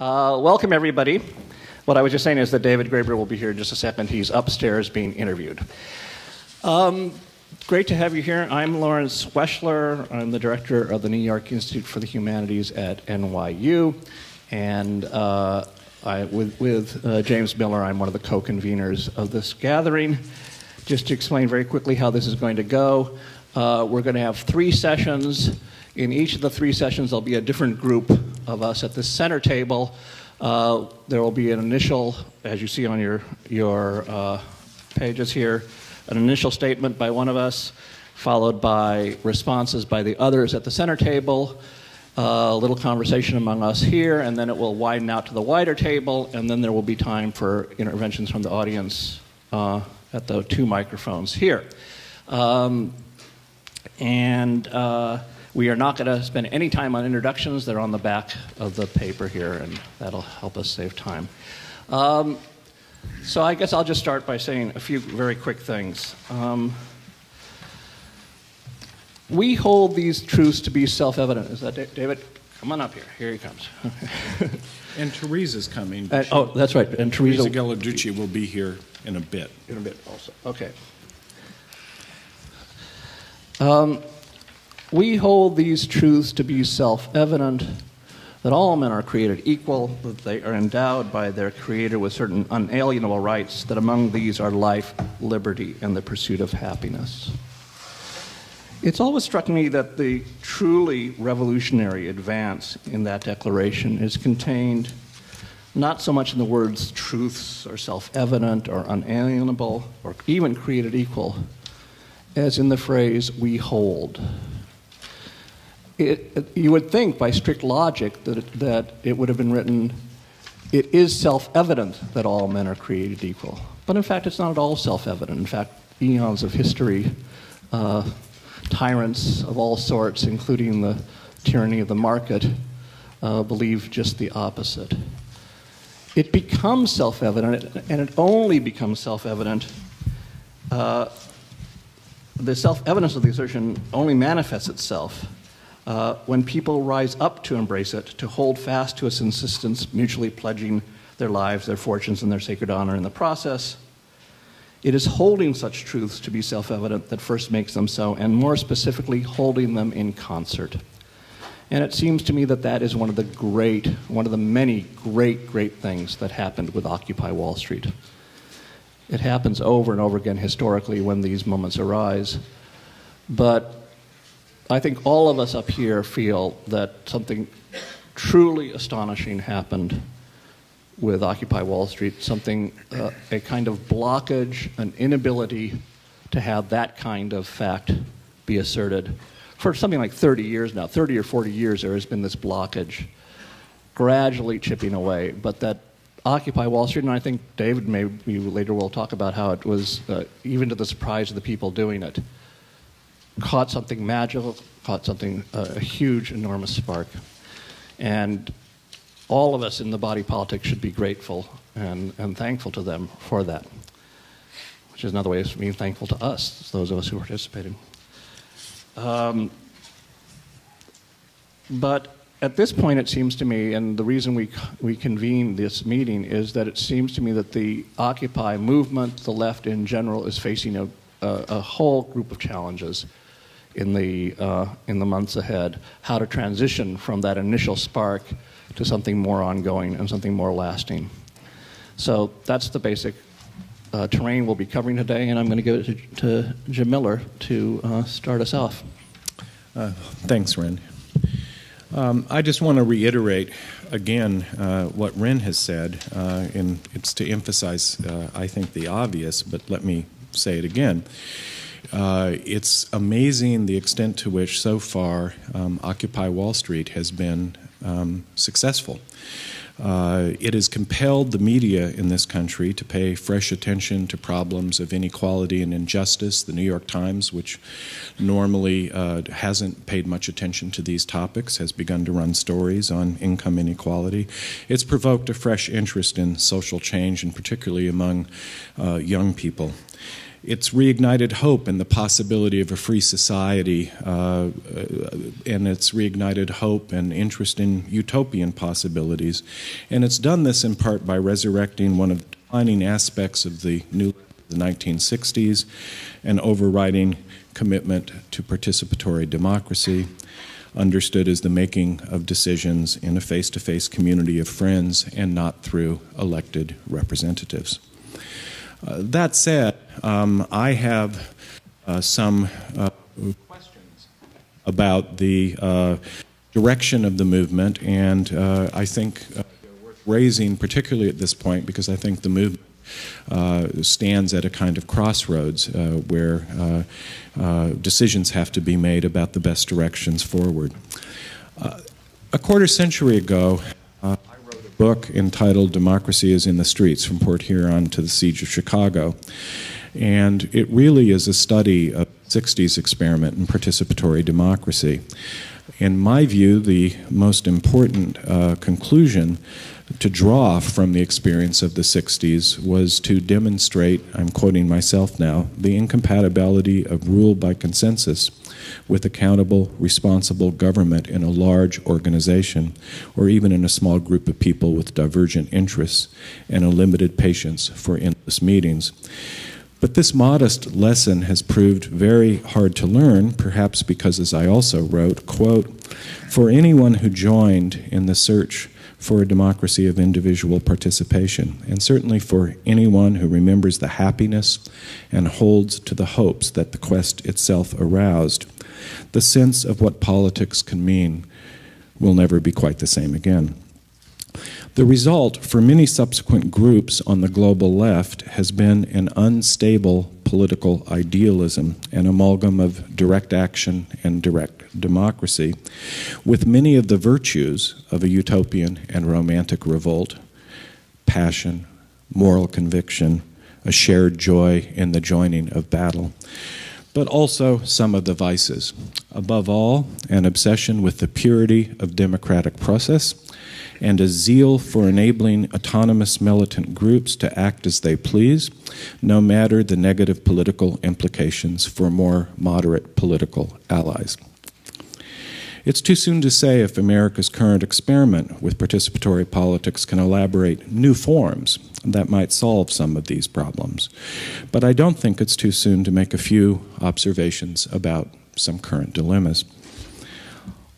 Welcome, everybody. What I was just saying is that David Graeber will be here in just a second. He's upstairs being interviewed. Great to have you here. I'm Lawrence Weschler. I'm the director of the New York Institute for the Humanities at NYU. And with James Miller, I'm one of the co-conveners of this gathering. Just to explain very quickly how this is going to go, we're going to have 3 sessions. In each of the 3 sessions, there'll be a different group of us at the center table. There will be an initial, as you see on your pages here, an initial statement by one of us, followed by responses by the others at the center table, a little conversation among us here, and then it will widen out to the wider table, and then there will be time for interventions from the audience at the 2 microphones here. We are not going to spend any time on introductions. They're on the back of the paper here, and that'll help us save time. So I guess I'll just start by saying a few very quick things. We hold these truths to be self-evident. Is that David? Come on up here. Here he comes. And Teresa's coming. Oh, that's right. And Teresa Gallarducci will be here in a bit. In a bit also. Okay. We hold these truths to be self-evident, that all men are created equal, that they are endowed by their Creator with certain unalienable rights, that among these are life, liberty, and the pursuit of happiness. It's always struck me that the truly revolutionary advance in that declaration is contained not so much in the words truths or self-evident or unalienable or even created equal, as in the phrase, we hold. You would think, by strict logic, that it would have been written, it is self-evident that all men are created equal. But in fact, it's not at all self-evident. In fact, eons of history, tyrants of all sorts, including the tyranny of the market, believe just the opposite. It becomes self-evident, and it only becomes self-evident. The self-evidence of the assertion only manifests itself when people rise up to embrace it, to hold fast to its insistence, mutually pledging their lives, their fortunes, and their sacred honor in the process. It is holding such truths to be self-evident that first makes them so, and more specifically, holding them in concert. And it seems to me that that is one of the many great things that happened with Occupy Wall Street. It happens over and over again historically when these moments arise. But I think all of us up here feel that something truly astonishing happened with Occupy Wall Street, a kind of blockage, an inability to have that kind of fact be asserted. For something like 30 years now, 30 or 40 years, there has been this blockage gradually chipping away. But that Occupy Wall Street, and I think David maybe later will talk about how it was, even to the surprise of the people doing it, caught something magical, caught something, a huge, enormous spark. And all of us in the body politic should be grateful and thankful to them for that, which is another way of being thankful to us, those of us who participated. But at this point, it seems to me, and the reason we convened this meeting is that it seems to me that the Occupy movement, the left in general, is facing a whole group of challenges in the months ahead. How to transition from that initial spark to something more ongoing and something more lasting. So that's the basic terrain we'll be covering today, and I'm going to give it to Jim Miller to start us off. Thanks, Ren. I just want to reiterate again what Ren has said, and it's to emphasize, I think, the obvious, but let me say it again. It's amazing the extent to which, so far, Occupy Wall Street has been successful. It has compelled the media in this country to pay fresh attention to problems of inequality and injustice. The New York Times, which normally hasn't paid much attention to these topics, has begun to run stories on income inequality. It's provoked a fresh interest in social change, and particularly among young people. It's reignited hope in the possibility of a free society, and it's reignited hope and interest in utopian possibilities. And it's done this in part by resurrecting one of the defining aspects of the 1960s, an overriding commitment to participatory democracy, understood as the making of decisions in a face-to-face community of friends and not through elected representatives. That said, I have some questions about the direction of the movement, and I think they're worth raising, particularly at this point, because I think the movement stands at a kind of crossroads where decisions have to be made about the best directions forward. A quarter century ago, I wrote a book entitled Democracy is in the Streets, From Port Huron to the Siege of Chicago. And it really is a study of the 60s experiment in participatory democracy. In my view, the most important conclusion to draw from the experience of the 60s was to demonstrate, I'm quoting myself now, the incompatibility of rule by consensus with accountable, responsible government in a large organization, or even in a small group of people with divergent interests and a limited patience for endless meetings. But this modest lesson has proved very hard to learn, perhaps because, as I also wrote, quote, for anyone who joined in the search for a democracy of individual participation, and certainly for anyone who remembers the happiness and holds to the hopes that the quest itself aroused, the sense of what politics can mean will never be quite the same again. The result for many subsequent groups on the global left has been an unstable political idealism, an amalgam of direct action and direct democracy, with many of the virtues of a utopian and romantic revolt, passion, moral conviction, a shared joy in the joining of battle, but also some of the vices. Above all, an obsession with the purity of democratic process and a zeal for enabling autonomous militant groups to act as they please, no matter the negative political implications for more moderate political allies. It's too soon to say if America's current experiment with participatory politics can elaborate new forms that might solve some of these problems. But I don't think it's too soon to make a few observations about some current dilemmas.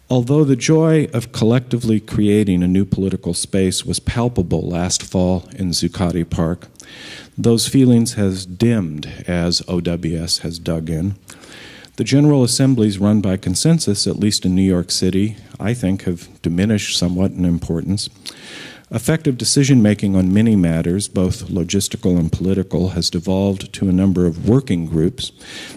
Although the joy of collectively creating a new political space was palpable last fall in Zuccotti Park, those feelings has dimmed as OWS has dug in. The General Assemblies run by consensus, at least in New York City, I think have diminished somewhat in importance. Effective decision-making on many matters, both logistical and political, has devolved to a number of working groups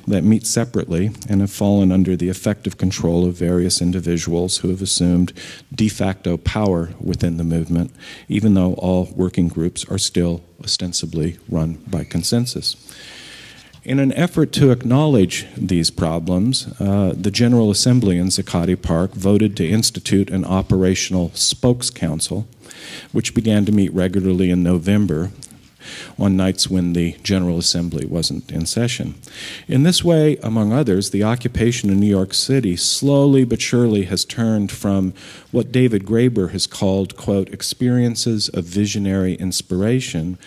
that meet separately and have fallen under the effective control of various individuals who have assumed de facto power within the movement, even though all working groups are still ostensibly run by consensus. In an effort to acknowledge these problems, the General Assembly in Zuccotti Park voted to institute an operational spokes council, which began to meet regularly in November on nights when the General Assembly wasn't in session. In this way, among others, the occupation in New York City slowly but surely has turned from what David Graeber has called, quote, experiences of visionary inspiration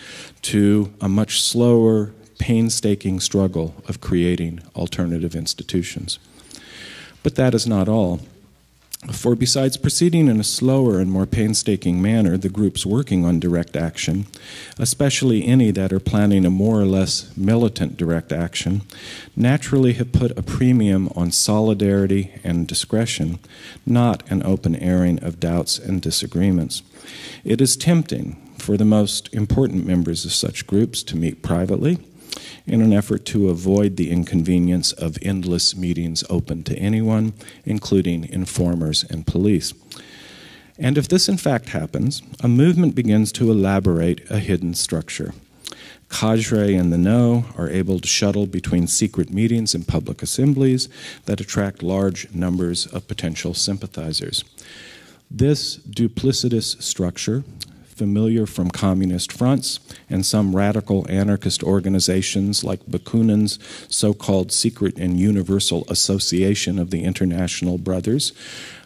to a much slower, painstaking struggle of creating alternative institutions. But that is not all. For besides proceeding in a slower and more painstaking manner, the groups working on direct action, especially any that are planning a more or less militant direct action, naturally have put a premium on solidarity and discretion, not an open airing of doubts and disagreements. It is tempting for the most important members of such groups to meet privately, in an effort to avoid the inconvenience of endless meetings open to anyone, including informers and police. And if this in fact happens, a movement begins to elaborate a hidden structure. Cadre and the know are able to shuttle between secret meetings and public assemblies that attract large numbers of potential sympathizers. This duplicitous structure, familiar from communist fronts and some radical anarchist organizations like Bakunin's so-called Secret and Universal Association of the International Brothers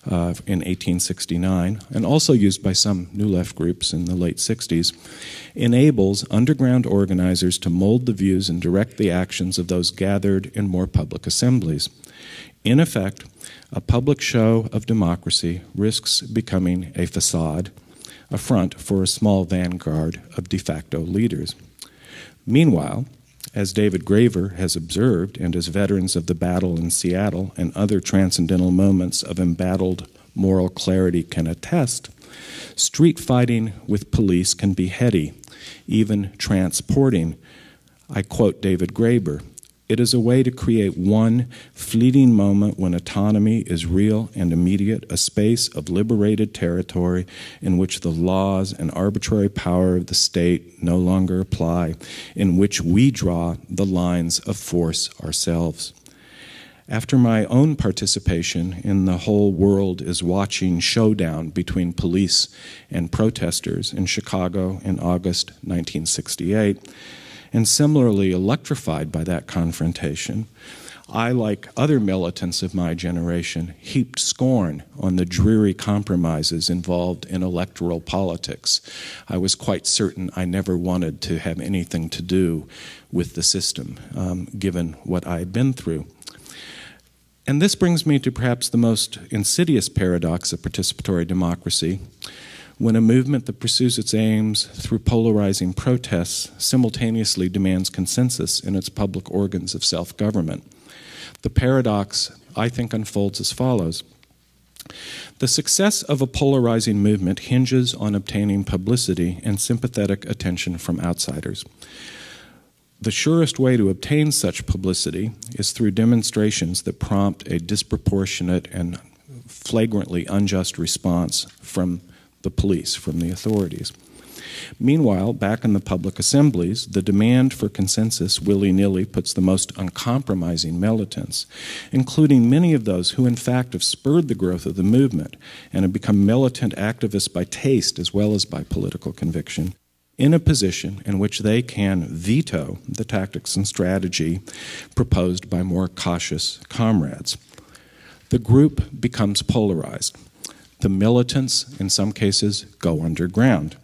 in 1869, and also used by some New Left groups in the late 60s, enables underground organizers to mold the views and direct the actions of those gathered in more public assemblies. In effect, a public show of democracy risks becoming a facade, a front for a small vanguard of de facto leaders. Meanwhile, as David Graeber has observed, and as veterans of the battle in Seattle and other transcendental moments of embattled moral clarity can attest, street fighting with police can be heady, even transporting. I quote David Graeber, "It is a way to create one fleeting moment when autonomy is real and immediate, a space of liberated territory in which the laws and arbitrary power of the state no longer apply, in which we draw the lines of force ourselves." After my own participation in the whole world is watching showdown between police and protesters in Chicago in August 1968, and similarly electrified by that confrontation, I, like other militants of my generation, heaped scorn on the dreary compromises involved in electoral politics. I was quite certain I never wanted to have anything to do with the system, given what I had been through. And this brings me to perhaps the most insidious paradox of participatory democracy, when a movement that pursues its aims through polarizing protests simultaneously demands consensus in its public organs of self-government. The paradox, I think, unfolds as follows. The success of a polarizing movement hinges on obtaining publicity and sympathetic attention from outsiders. The surest way to obtain such publicity is through demonstrations that prompt a disproportionate and flagrantly unjust response from the police, from the authorities. Meanwhile, back in the public assemblies, the demand for consensus willy-nilly puts the most uncompromising militants, including many of those who in fact have spurred the growth of the movement and have become militant activists by taste as well as by political conviction, in a position in which they can veto the tactics and strategy proposed by more cautious comrades. The group becomes polarized. The militants, in some cases, go underground.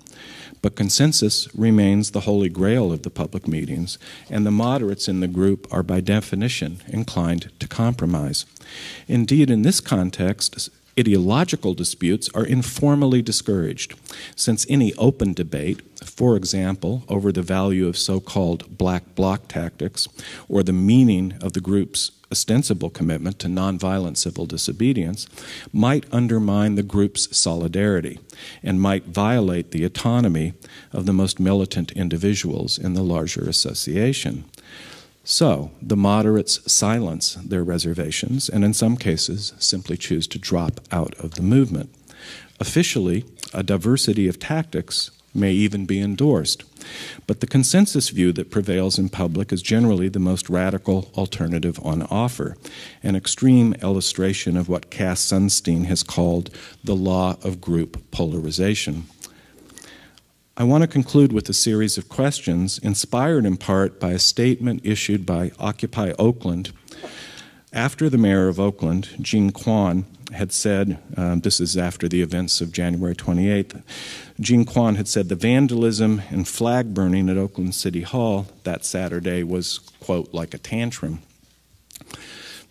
But consensus remains the holy grail of the public meetings, and the moderates in the group are by definition inclined to compromise. Indeed, in this context, ideological disputes are informally discouraged, since any open debate, for example, over the value of so-called black bloc tactics or the meaning of the group's ostensible commitment to nonviolent civil disobedience, might undermine the group's solidarity and might violate the autonomy of the most militant individuals in the larger association. So, the moderates silence their reservations and in some cases simply choose to drop out of the movement. Officially, a diversity of tactics may even be endorsed, but the consensus view that prevails in public is generally the most radical alternative on offer, an extreme illustration of what Cass Sunstein has called the law of group polarization. I want to conclude with a series of questions inspired in part by a statement issued by Occupy Oakland after the mayor of Oakland, Jean Quan, had said, this is after the events of January 28th, Jean Quan had said the vandalism and flag burning at Oakland City Hall that Saturday was, quote, like a tantrum.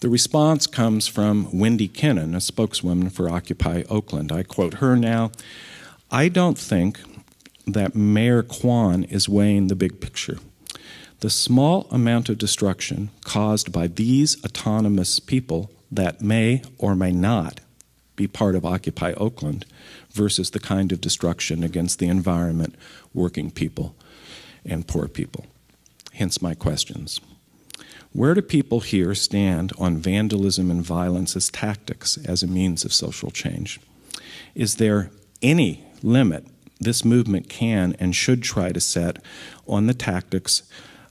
The response comes from Wendy Kennan, a spokeswoman for Occupy Oakland. I quote her now, "I don't think that Mayor Quan is weighing the big picture. The small amount of destruction caused by these autonomous people that may or may not be part of Occupy Oakland versus the kind of destruction against the environment, working people, and poor people. Hence my questions. Where do people here stand on vandalism and violence as tactics, as a means of social change? Is there any limit this movement can and should try to set on the tactics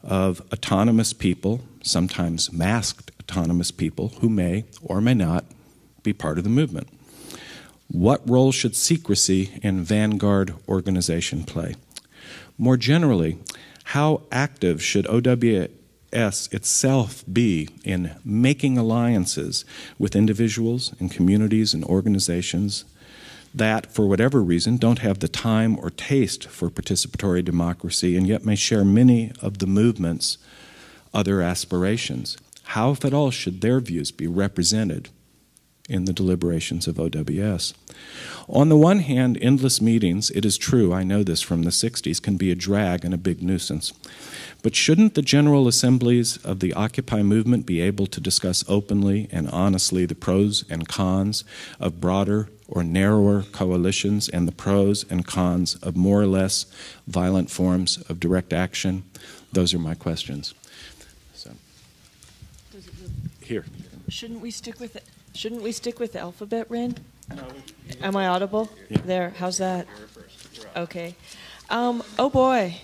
of autonomous people, sometimes masked autonomous people, who may or may not be part of the movement? What role should secrecy in vanguard organization play? More generally, how active should OWS itself be in making alliances with individuals and communities and organizations that, for whatever reason, don't have the time or taste for participatory democracy and yet may share many of the movement's other aspirations? How, if at all, should their views be represented in the deliberations of OWS? On the one hand, endless meetings, it is true, I know this from the 60s, can be a drag and a big nuisance. But shouldn't the General Assemblies of the Occupy movement be able to discuss openly and honestly the pros and cons of broader or narrower coalitions and the pros and cons of more or less violent forms of direct action? Those are my questions. So, here. Shouldn't we stick with it? Shouldn't we stick with the alphabet, Ren? No. Am I audible? Yeah. There. How's that? Okay. Oh boy.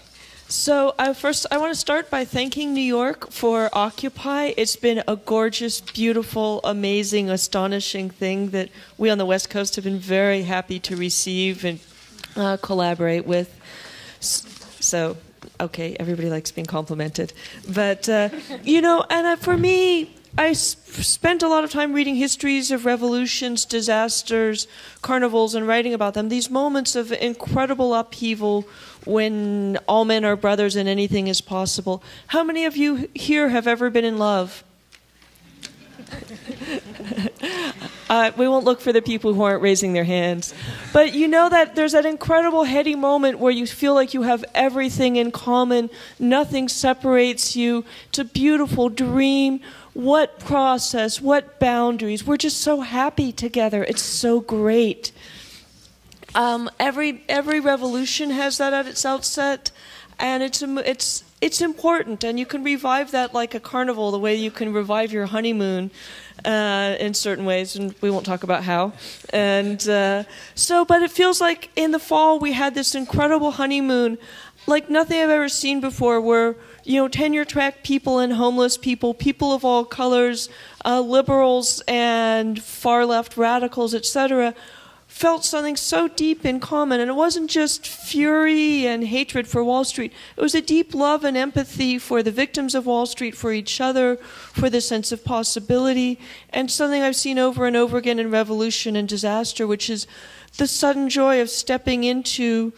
So first, I want to start by thanking New York for Occupy. It's been a gorgeous, beautiful, amazing, astonishing thing that we on the West Coast have been very happy to receive and collaborate with. So, okay, everybody likes being complimented. But, you know, and for me, I spent a lot of time reading histories of revolutions, disasters, carnivals, and writing about them. These moments of incredible upheaval when all men are brothers and anything is possible. How many of you here have ever been in love? We won't look for the people who aren't raising their hands. But you know that there's that incredible heady moment where you feel like you have everything in common. Nothing separates you. It's a beautiful dream. What process, what boundaries. We're just so happy together. It's so great. Every revolution has that at its outset, and it's important, and you can revive that like a carnival, the way you can revive your honeymoon in certain ways, and we won't talk about how. And but it feels like in the fall we had this incredible honeymoon, like nothing I've ever seen before, where, you know, tenure-track people and homeless people, people of all colors, liberals and far-left radicals, etc., felt something so deep in common. And it wasn't just fury and hatred for Wall Street. It was a deep love and empathy for the victims of Wall Street, for each other, for the sense of possibility, and something I've seen over and over again in revolution and disaster, which is the sudden joy of stepping into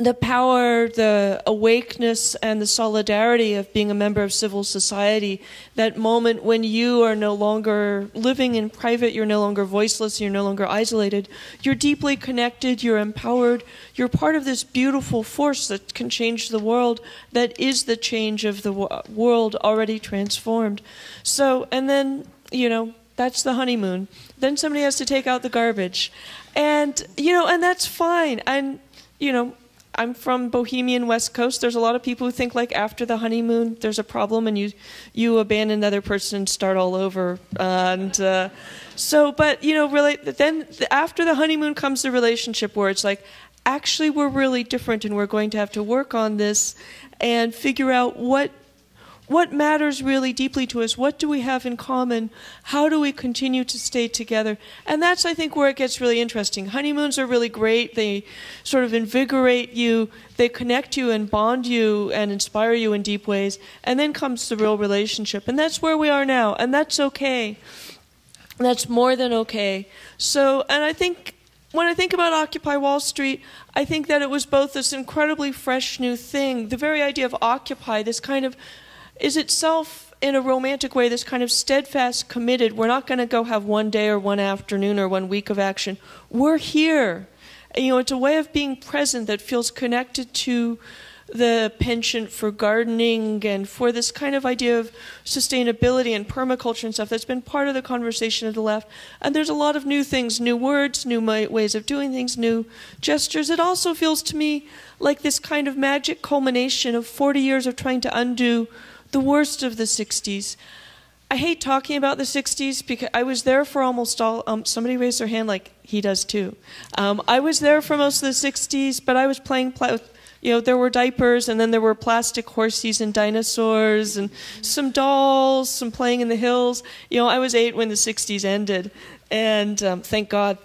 the power, the awakeness, and the solidarity of being a member of civil society. That moment when you are no longer living in private, you're no longer voiceless, you're no longer isolated. You're deeply connected, you're empowered, you're part of this beautiful force that can change the world, that is the change of the world already transformed. So, and then, you know, that's the honeymoon. Then somebody has to take out the garbage. And, you know, and that's fine. And, you know, I'm from Bohemian West Coast. There's a lot of people who think like after the honeymoon there's a problem and you abandon the other person and start all over. And but, you know, really, then after the honeymoon comes the relationship where it's like, actually we're really different and we're going to have to work on this and figure out what matters really deeply to us. What do we have in common? How do we continue to stay together? And that's, I think, where it gets really interesting. Honeymoons are really great. They sort of invigorate you. They connect you and bond you and inspire you in deep ways. And then comes the real relationship. And that's where we are now. And that's okay. That's more than okay. So, and I think when I think about Occupy Wall Street, I think that it was both this incredibly fresh new thing. The very idea of Occupy, this kind of, is itself, in a romantic way, this kind of steadfast, committed, we're not going to go have one day or one afternoon or 1 week of action. We're here. And, you know, it's a way of being present that feels connected to the penchant for gardening and for this kind of idea of sustainability and permaculture and stuff that's been part of the conversation of the left. And there's a lot of new things, new words, new ways of doing things, new gestures. It also feels to me like this kind of magic culmination of 40 years of trying to undo the worst of the 60s. I hate talking about the 60s because I was there for almost all, somebody raised their hand like he does too. I was there for most of the 60s, but I was playing, you know, there were diapers and then there were plastic horses and dinosaurs and some dolls, some playing in the hills. You know, I was 8 when the 60s ended, and thank God.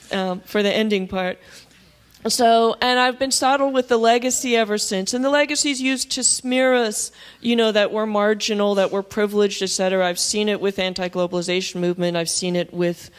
for the ending part. So, and I've been saddled with the legacy ever since. And the legacy is used to smear us, that we're marginal, that we're privileged, etc. I've seen it with anti-globalization movement. I've seen it with,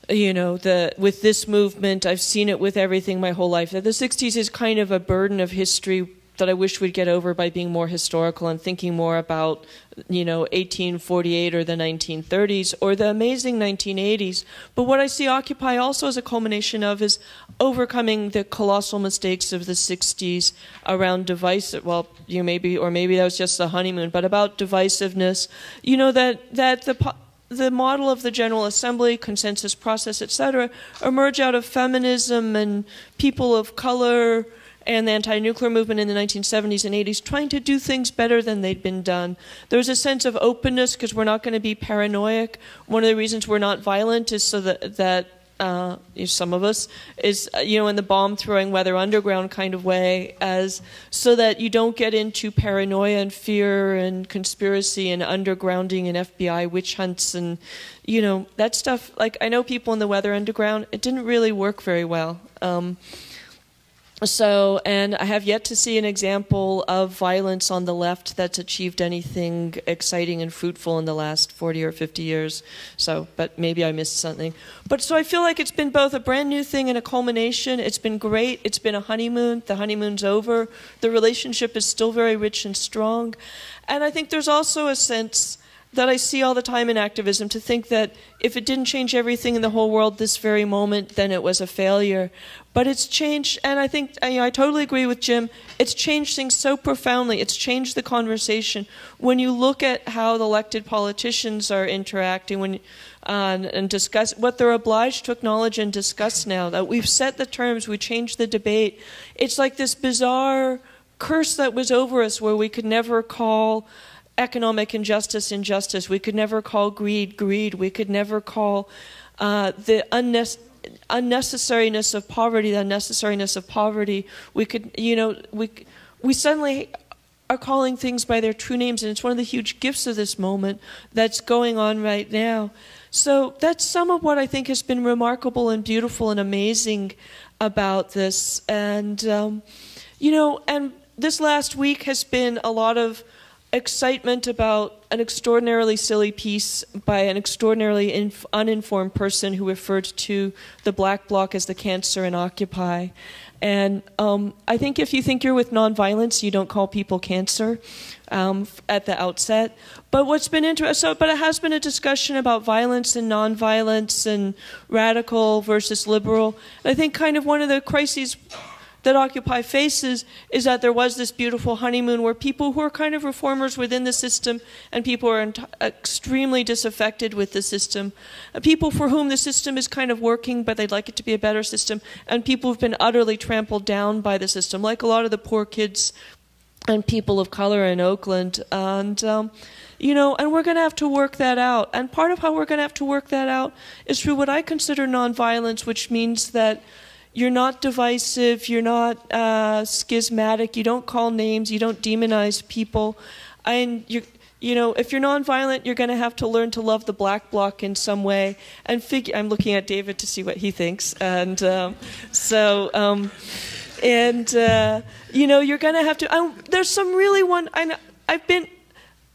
with this movement. I've seen it with everything my whole life. That the 60s is kind of a burden of history that I wish we'd get over by being more historical and thinking more about, 1848 or the 1930s or the amazing 1980s. But what I see Occupy also as a culmination of is overcoming the colossal mistakes of the 60s around maybe that was just the honeymoon, but about divisiveness. That the model of the General Assembly, consensus process, etc., emerge out of feminism and people of color and the anti-nuclear movement in the 1970s and 80s, trying to do things better than they'd been done. There's a sense of openness because we're not going to be paranoid. One of the reasons we're not violent is so that some of us is, in the bomb-throwing Weather Underground kind of way, as so that you don't get into paranoia and fear and conspiracy and undergrounding and FBI witch hunts and, that stuff. Like, I know people in the Weather Underground, it didn't really work very well. And I have yet to see an example of violence on the left that's achieved anything exciting and fruitful in the last 40 or 50 years. But maybe I missed something. So I feel like it's been both a brand new thing and a culmination. It's been great. It's been a honeymoon. The honeymoon's over. The relationship is still very rich and strong. And I think there's also a sense that I see all the time in activism, to think that if it didn't change everything in the whole world this very moment, then it was a failure. But it's changed, and I think I totally agree with Jim, it's changed things so profoundly. It's changed the conversation. When you look at how the elected politicians are interacting and discuss what they're obliged to acknowledge and discuss now, that we've set the terms, we changed the debate. It's like this bizarre curse that was over us where we could never call economic injustice, injustice. We could never call greed, greed. We could never call the unnecessariness of poverty, the unnecessariness of poverty. We could, we suddenly are calling things by their true names, and it's one of the huge gifts of this moment that's going on right now. So that's some of what I think has been remarkable and beautiful and amazing about this. And, and this last week has been a lot of excitement about an extraordinarily silly piece by an extraordinarily uninformed person who referred to the black bloc as the cancer in Occupy. And I think if you think you're with nonviolence, you don't call people cancer at the outset. But what's been interesting, but it has been a discussion about violence and nonviolence and radical versus liberal. And I think kind of one of the crises that Occupy faces is that there was this beautiful honeymoon where people who are kind of reformers within the system and people who are extremely disaffected with the system, people for whom the system is kind of working but they'd like it to be a better system, and people who've been utterly trampled down by the system, like a lot of the poor kids and people of color in Oakland. And and we're going to have to work that out. And part of how we're going to have to work that out is through what I consider nonviolence, which means that you're not divisive, you're not schismatic, you don't call names, you don't demonize people. And if you're nonviolent, you're going to have to learn to love the black bloc in some way. And I'm looking at David to see what he thinks. And you're going to have to. There's some really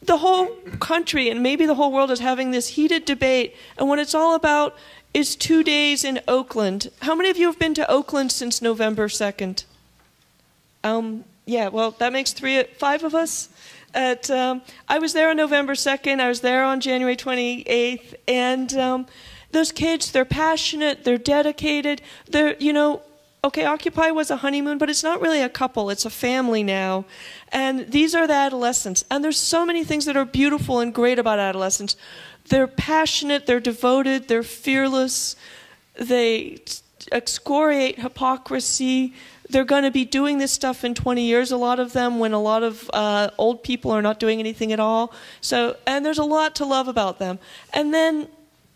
the whole country and maybe the whole world is having this heated debate, and what it's all about is 2 days in Oakland. How many of you have been to Oakland since November 2nd? Yeah, well, that makes 5 of us. I was there on November 2nd. I was there on January 28th. And those kids, they're passionate, they're dedicated. Okay, Occupy was a honeymoon, but it's not really a couple. It's a family now. And these are the adolescents. And there's so many things that are beautiful and great about adolescents. They're passionate, they're devoted, they're fearless, they excoriate hypocrisy. They're going to be doing this stuff in 20 years, a lot of them, when a lot of old people are not doing anything at all. And there's a lot to love about them. And then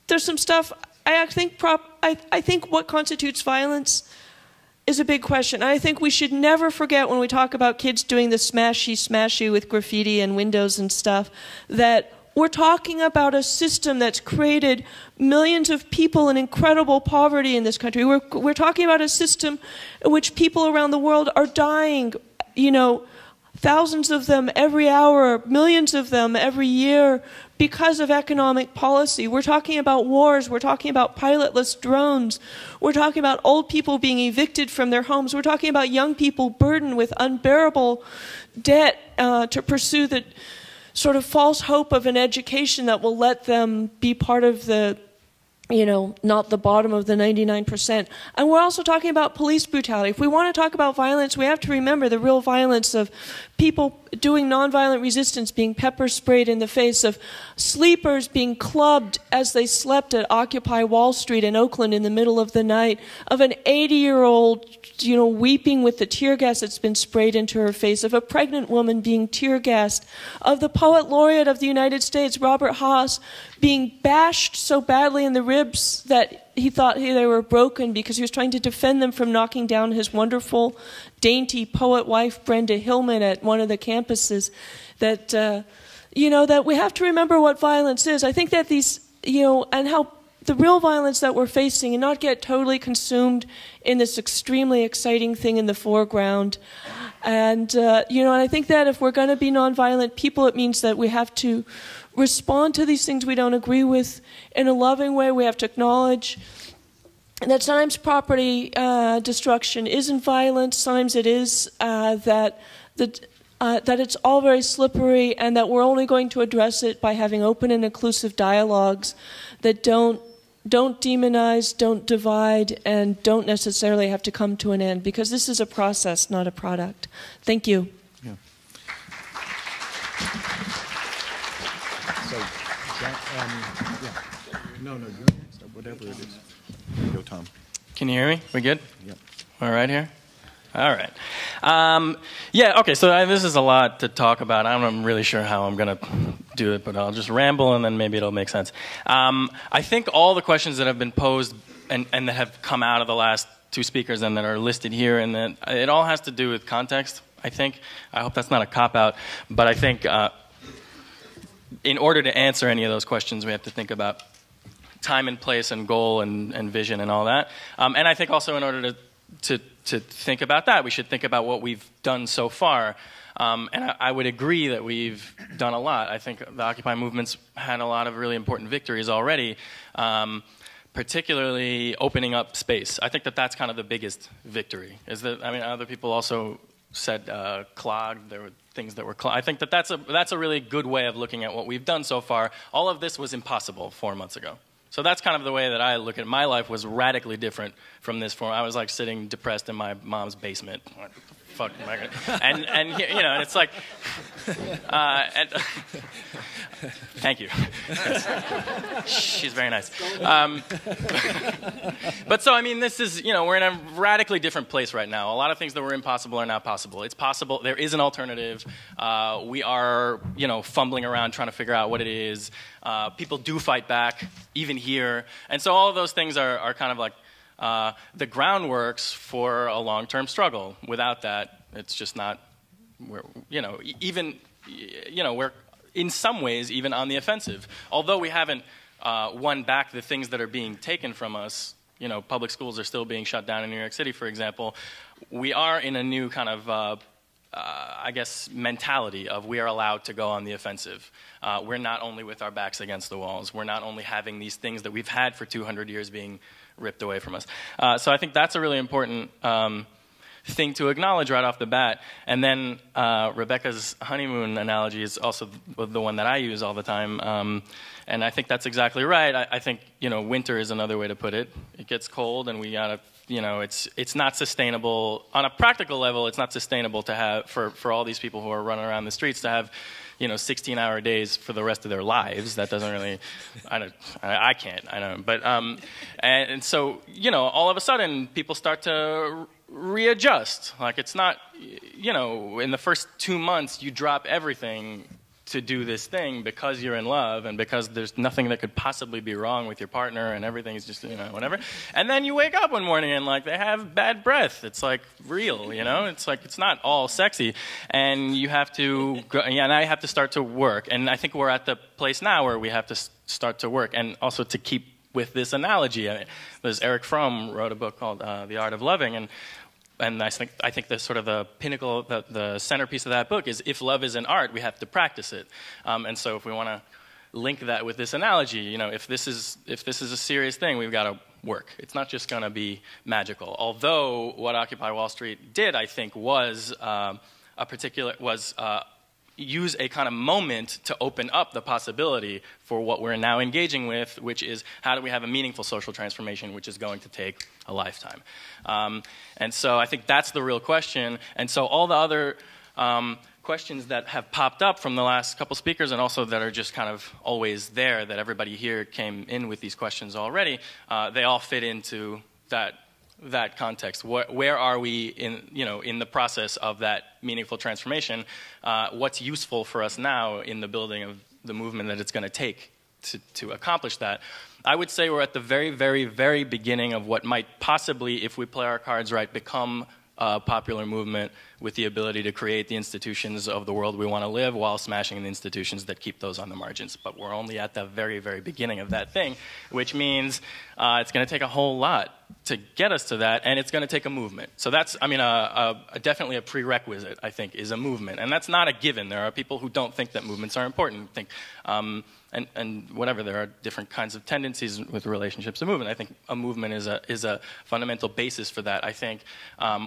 there's some stuff, I think what constitutes violence is a big question. I think we should never forget when we talk about kids doing the smashy with graffiti and windows and stuff, that we're talking about a system that's created millions of people in incredible poverty in this country. We're talking about a system in which people around the world are dying, you know, thousands of them every hour, millions of them every year because of economic policy. We're talking about wars. We're talking about pilotless drones. We're talking about old people being evicted from their homes. We're talking about young people burdened with unbearable debt to pursue the sort of false hope of an education that will let them be part of the, you know, not the bottom of the 99%. And we're also talking about police brutality. If we want to talk about violence, we have to remember the real violence of people doing nonviolent resistance, being pepper sprayed in the face, of sleepers being clubbed as they slept at Occupy Wall Street in Oakland in the middle of the night, of an 80-year-old, you know, weeping with the tear gas that's been sprayed into her face, of a pregnant woman being tear gassed, of the poet laureate of the United States, Robert Haas, being bashed so badly in the ribs that he thought they were broken because he was trying to defend them from knocking down his wonderful, dainty poet wife, Brenda Hillman, at one of the campuses. That, you know, that we have to remember what violence is. I think that these, you know, and how the real violence that we're facing, and not get totally consumed in this extremely exciting thing in the foreground. And, you know, and I think that if we're going to be nonviolent people, it means that we have to respond to these things we don't agree with in a loving way. We have to acknowledge that sometimes property destruction isn't violent, sometimes it is, that it's all very slippery, and that we're only going to address it by having open and inclusive dialogues that don't demonize, don't divide, and don't necessarily have to come to an end, because this is a process, not a product. Thank you. Yeah. No, you're next, whatever it is. Go, Tom. Can you hear me? We good? Yep. All right here? All right. Yeah, okay, so this is a lot to talk about. I'm not really sure how I'm going to do it, but I'll just ramble and then maybe it'll make sense. I think all the questions that have been posed and that have come out of the last two speakers and that are listed here, and that it all has to do with context, I think. I hope that's not a cop-out, but I think in order to answer any of those questions, we have to think about time and place and goal and vision and all that. And I think also in order to think about that, we should think about what we've done so far. And I would agree that we've done a lot. I think the Occupy movement's had a lot of really important victories already, particularly opening up space. I think that that's kind of the biggest victory. Is that, I mean, other people also said clogged. There were things that were clogged. I think that that's a really good way of looking at what we've done so far. All of this was impossible 4 months ago. So that's kind of the way that I look at it. My life was radically different from this form. I was like sitting depressed in my mom's basement. What the fuck am I gonna? And you know, and it's like, thank you. She's very nice. But so I mean, this is, you know, we're in a radically different place right now. A lot of things that were impossible are now possible. It's possible. There is an alternative. We are, you know, fumbling around trying to figure out what it is. People do fight back, even here. And so all of those things are kind of like the groundworks for a long-term struggle. Without that, it's just not, you know, even, you know, we're in some ways even on the offensive. Although we haven't won back the things that are being taken from us, you know, public schools are still being shut down in New York City, for example, we are in a new kind of I guess, mentality of we are allowed to go on the offensive. We're not only with our backs against the walls. We're not only having these things that we've had for 200 years being ripped away from us. So I think that's a really important thing to acknowledge right off the bat. And then Rebecca's honeymoon analogy is also the one that I use all the time. And I think that's exactly right. I think, you know, winter is another way to put it. It gets cold and we gotta, you know, it's not sustainable on a practical level. It's not sustainable to have for all these people who are running around the streets to have, you know, 16-hour days for the rest of their lives. That doesn't really, I can't, I don't. But and so, you know, all of a sudden people start to readjust. Like it's not, you know, in the first 2 months you drop everything to do this thing because you're in love and because there's nothing that could possibly be wrong with your partner and everything is just, you know, whatever. And then you wake up one morning and, like, they have bad breath. It's, like, real, you know? It's, like, it's not all sexy. And you have to, and I have to start to work. And I think we're at the place now where we have to start to work. And also to keep with this analogy. I mean, there's Eric Fromm wrote a book called The Art of Loving, and I think the sort of the pinnacle, the centerpiece of that book is if love is an art, we have to practice it. And so if we want to link that with this analogy, you know, if this is a serious thing, we've got to work. It's not just going to be magical. Although what Occupy Wall Street did, I think, was use a kind of moment to open up the possibility for what we're now engaging with, which is how do we have a meaningful social transformation, which is going to take a lifetime. And so I think that's the real question. And so all the other questions that have popped up from the last couple speakers and also that are just kind of always there, that everybody here came in with these questions already, they all fit into that context. Where are we in the process of that meaningful transformation? What's useful for us now in the building of the movement that it's going to take to accomplish that? I would say we're at the very, very, very beginning of what might possibly, if we play our cards right, become a popular movement with the ability to create the institutions of the world we want to live while smashing the institutions that keep those on the margins. But we're only at the very, very beginning of that thing, which means it's going to take a whole lot to get us to that, and it's going to take a movement. So that's, I mean, definitely a prerequisite, I think, is a movement. And that's not a given. There are people who don't think that movements are important, think, and whatever, there are different kinds of tendencies with relationships to movement. I think a movement is a fundamental basis for that. I think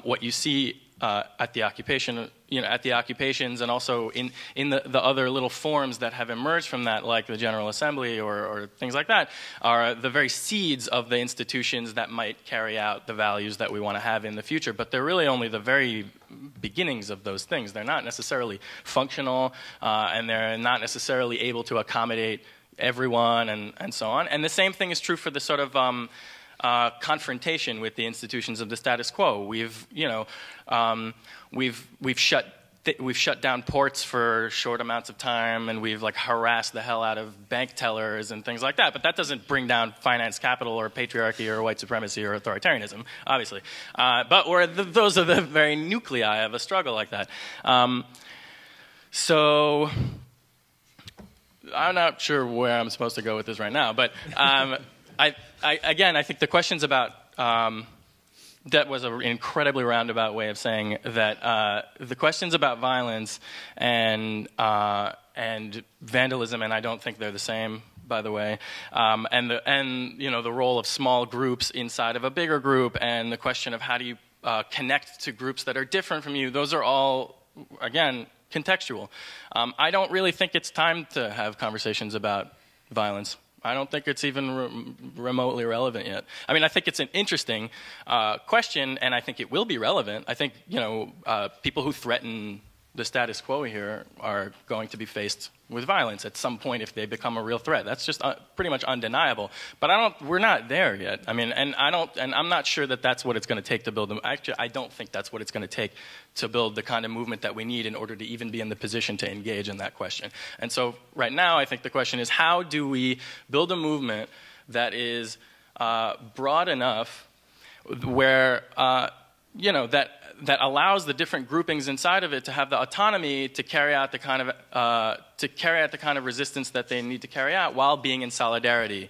what you see at the occupation, at the occupations, and also in the other little forms that have emerged from that, like the General Assembly or things like that, are the very seeds of the institutions that might carry out the values that we want to have in the future. But they're really only the very beginnings of those things. They're not necessarily functional, and they're not necessarily able to accommodate everyone, and so on. And the same thing is true for the sort of confrontation with the institutions of the status quo. We've shut down ports for short amounts of time, and we've like harassed the hell out of bank tellers and things like that. But that doesn't bring down finance capital or patriarchy or white supremacy or authoritarianism, obviously. But those are the very nuclei of a struggle like that. So I'm not sure where I'm supposed to go with this right now, but again, I think the questions about that was an incredibly roundabout way of saying that the questions about violence and vandalism, and I don't think they're the same, by the way, and the role of small groups inside of a bigger group, and the question of how do you connect to groups that are different from you. Those are all, again, contextual. I don't really think it's time to have conversations about violence. I don't think it's even remotely relevant yet. I mean, I think it's an interesting question, and I think it will be relevant. I think, people who threaten the status quo here are going to be faced with violence at some point if they become a real threat. That's just pretty much undeniable. But we're not there yet. I mean, and I'm not sure that that's what it's going to take to build them. Actually, I don't think that's what it's going to take to build the kind of movement that we need in order to even be in the position to engage in that question. And so right now, I think the question is, how do we build a movement that is broad enough where, that allows the different groupings inside of it to have the autonomy to carry out the kind of resistance that they need to carry out while being in solidarity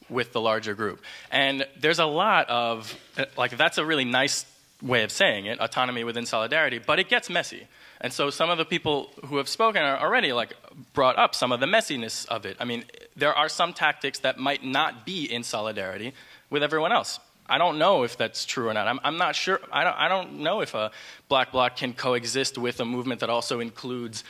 with the larger group. And there's a lot of, that's a really nice way of saying it, autonomy within solidarity, but it gets messy. And so some of the people who have spoken are already brought up some of the messiness of it. I mean, there are some tactics that might not be in solidarity with everyone else. I don't know if that's true or not. I'm not sure. I don't know if a black bloc can coexist with a movement that also includes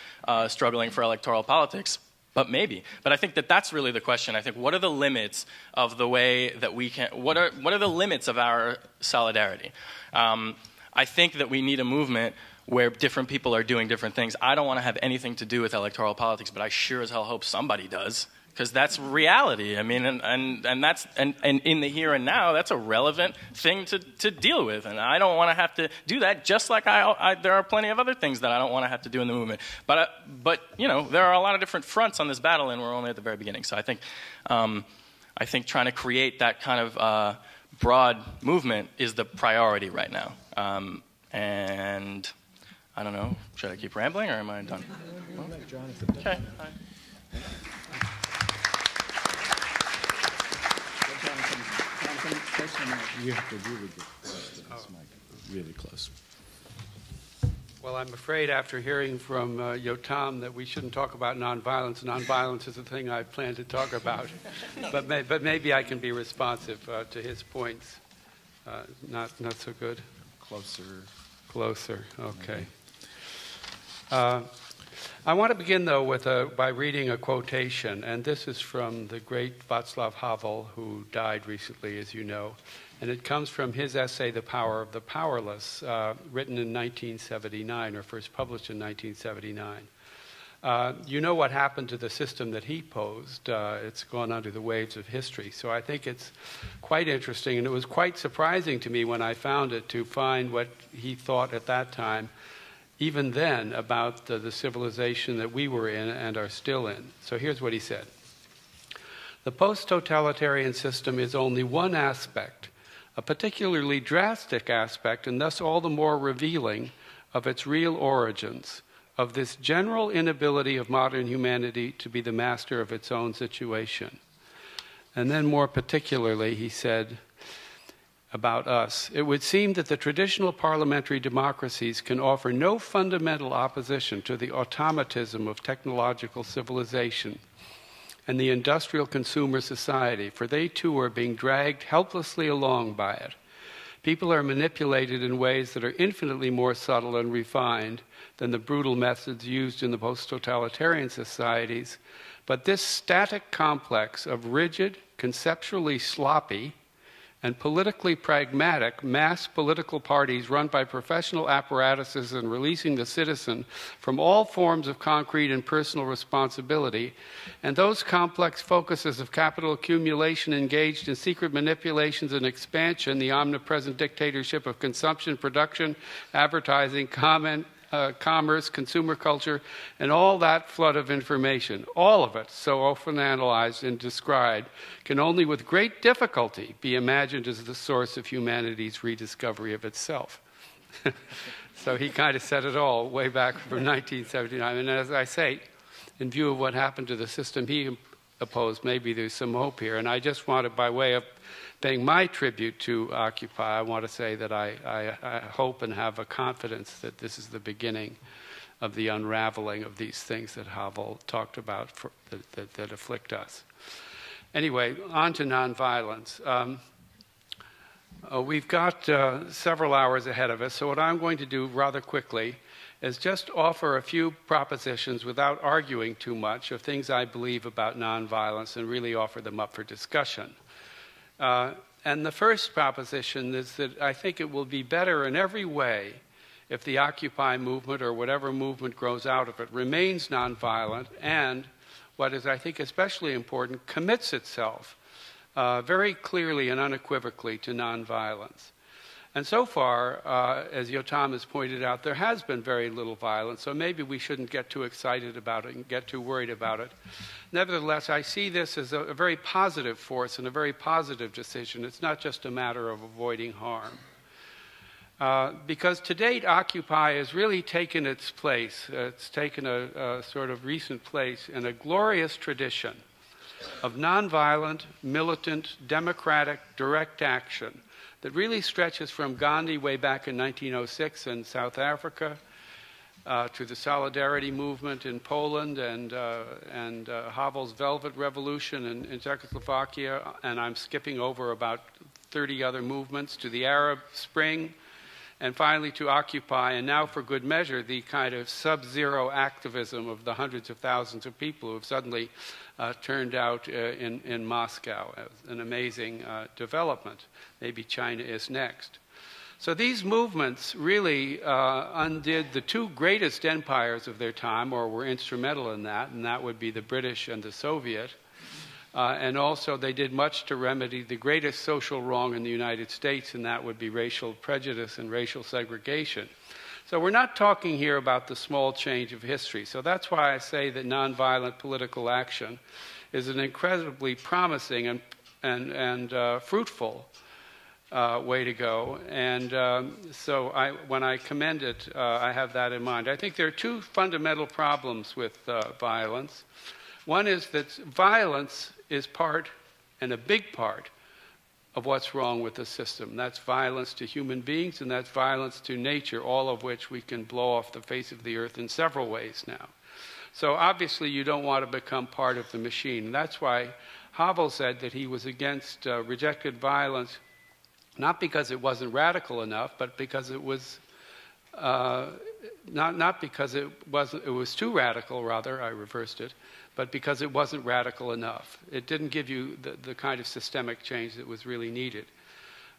struggling for electoral politics. But maybe. But I think that that's really the question. I think, what are the limits of the way that we can? What are the limits of our solidarity? I think that we need a movement where different people are doing different things. I don't want to have anything to do with electoral politics, but I sure as hell hope somebody does. because that's reality. I mean, and that's and in the here and now, that's a relevant thing to deal with, and I don't want to have to do that. Just like there are plenty of other things that I don't want to have to do in the movement. But you know, there are a lot of different fronts on this battle, and we're only at the very beginning. So I think trying to create that kind of broad movement is the priority right now. And I don't know, should I keep rambling or am I done? Okay. You have to really get close to this mic, really close. Well, I'm afraid after hearing from Yotam that we shouldn't talk about nonviolence. Nonviolence is the thing I plan to talk about. but maybe I can be responsive to his points. Not so good. Closer. Okay. I want to begin, though, by reading a quotation, and this is from the great Václav Havel, who died recently, as you know, and it comes from his essay, The Power of the Powerless, written in 1979, or first published in 1979. You know what happened to the system that he posed. It's gone under the waves of history, so I think it's quite interesting, and it was quite surprising to me when I found it to find what he thought at that time, even then, about the civilization that we were in and are still in. So here's what he said. The post-totalitarian system is only one aspect, a particularly drastic aspect, and thus all the more revealing of its real origins, of this general inability of modern humanity to be the master of its own situation. And then more particularly, he said, about us, it would seem that the traditional parliamentary democracies can offer no fundamental opposition to the automatism of technological civilization and the industrial consumer society, for they too are being dragged helplessly along by it. People are manipulated in ways that are infinitely more subtle and refined than the brutal methods used in the post-totalitarian societies, but this static complex of rigid, conceptually sloppy, and politically pragmatic mass political parties run by professional apparatuses and releasing the citizen from all forms of concrete and personal responsibility, and those complex focuses of capital accumulation engaged in secret manipulations and expansion, the omnipresent dictatorship of consumption, production, advertising, commerce, consumer culture, and all that flood of information, all of it so often analyzed and described, can only with great difficulty be imagined as the source of humanity's rediscovery of itself. So he kind of said it all way back from 1979. And as I say, in view of what happened to the system he opposed, maybe there's some hope here. And I just wanted, by way of paying my tribute to Occupy, I want to say that I hope and have a confidence that this is the beginning of the unraveling of these things that Havel talked about that afflict us. Anyway, on to nonviolence. We've got several hours ahead of us, so what I'm going to do rather quickly is just offer a few propositions without arguing too much of things I believe about nonviolence and really offer them up for discussion. And the first proposition is that I think it will be better in every way if the Occupy movement or whatever movement grows out of it remains nonviolent and, what is I think especially important, commits itself very clearly and unequivocally to nonviolence. And so far, as Yotam has pointed out, there has been very little violence, so maybe we shouldn't get too excited about it and get too worried about it. Nevertheless, I see this as a very positive force and a very positive decision. It's not just a matter of avoiding harm. Because to date, Occupy has really taken its place. It's taken a sort of recent place in a glorious tradition of nonviolent, militant, democratic, direct action that really stretches from Gandhi way back in 1906 in South Africa to the Solidarity movement in Poland and Havel's Velvet Revolution in Czechoslovakia, and I'm skipping over about 30 other movements, to the Arab Spring, and finally to Occupy, and now for good measure, the kind of sub-zero activism of the hundreds of thousands of people who have suddenly turned out in Moscow. An amazing development. Maybe China is next. So these movements really undid the two greatest empires of their time, or were instrumental in that, and that would be the British and the Soviet. And also they did much to remedy the greatest social wrong in the United States, and that would be racial prejudice and racial segregation. So we're not talking here about the small change of history. So that's why I say that nonviolent political action is an incredibly promising and fruitful way to go. And so when I commend it, I have that in mind. I think there are two fundamental problems with violence. One is that violence is part, and a big part, of what's wrong with the system. That's violence to human beings, and that's violence to nature, all of which we can blow off the face of the earth in several ways now. So obviously you don't want to become part of the machine. And that's why Havel said that he was against, rejected violence, not because it wasn't radical enough, but because it was, not because it was too radical, rather, I reversed it, but because it wasn't radical enough. It didn't give you the kind of systemic change that was really needed.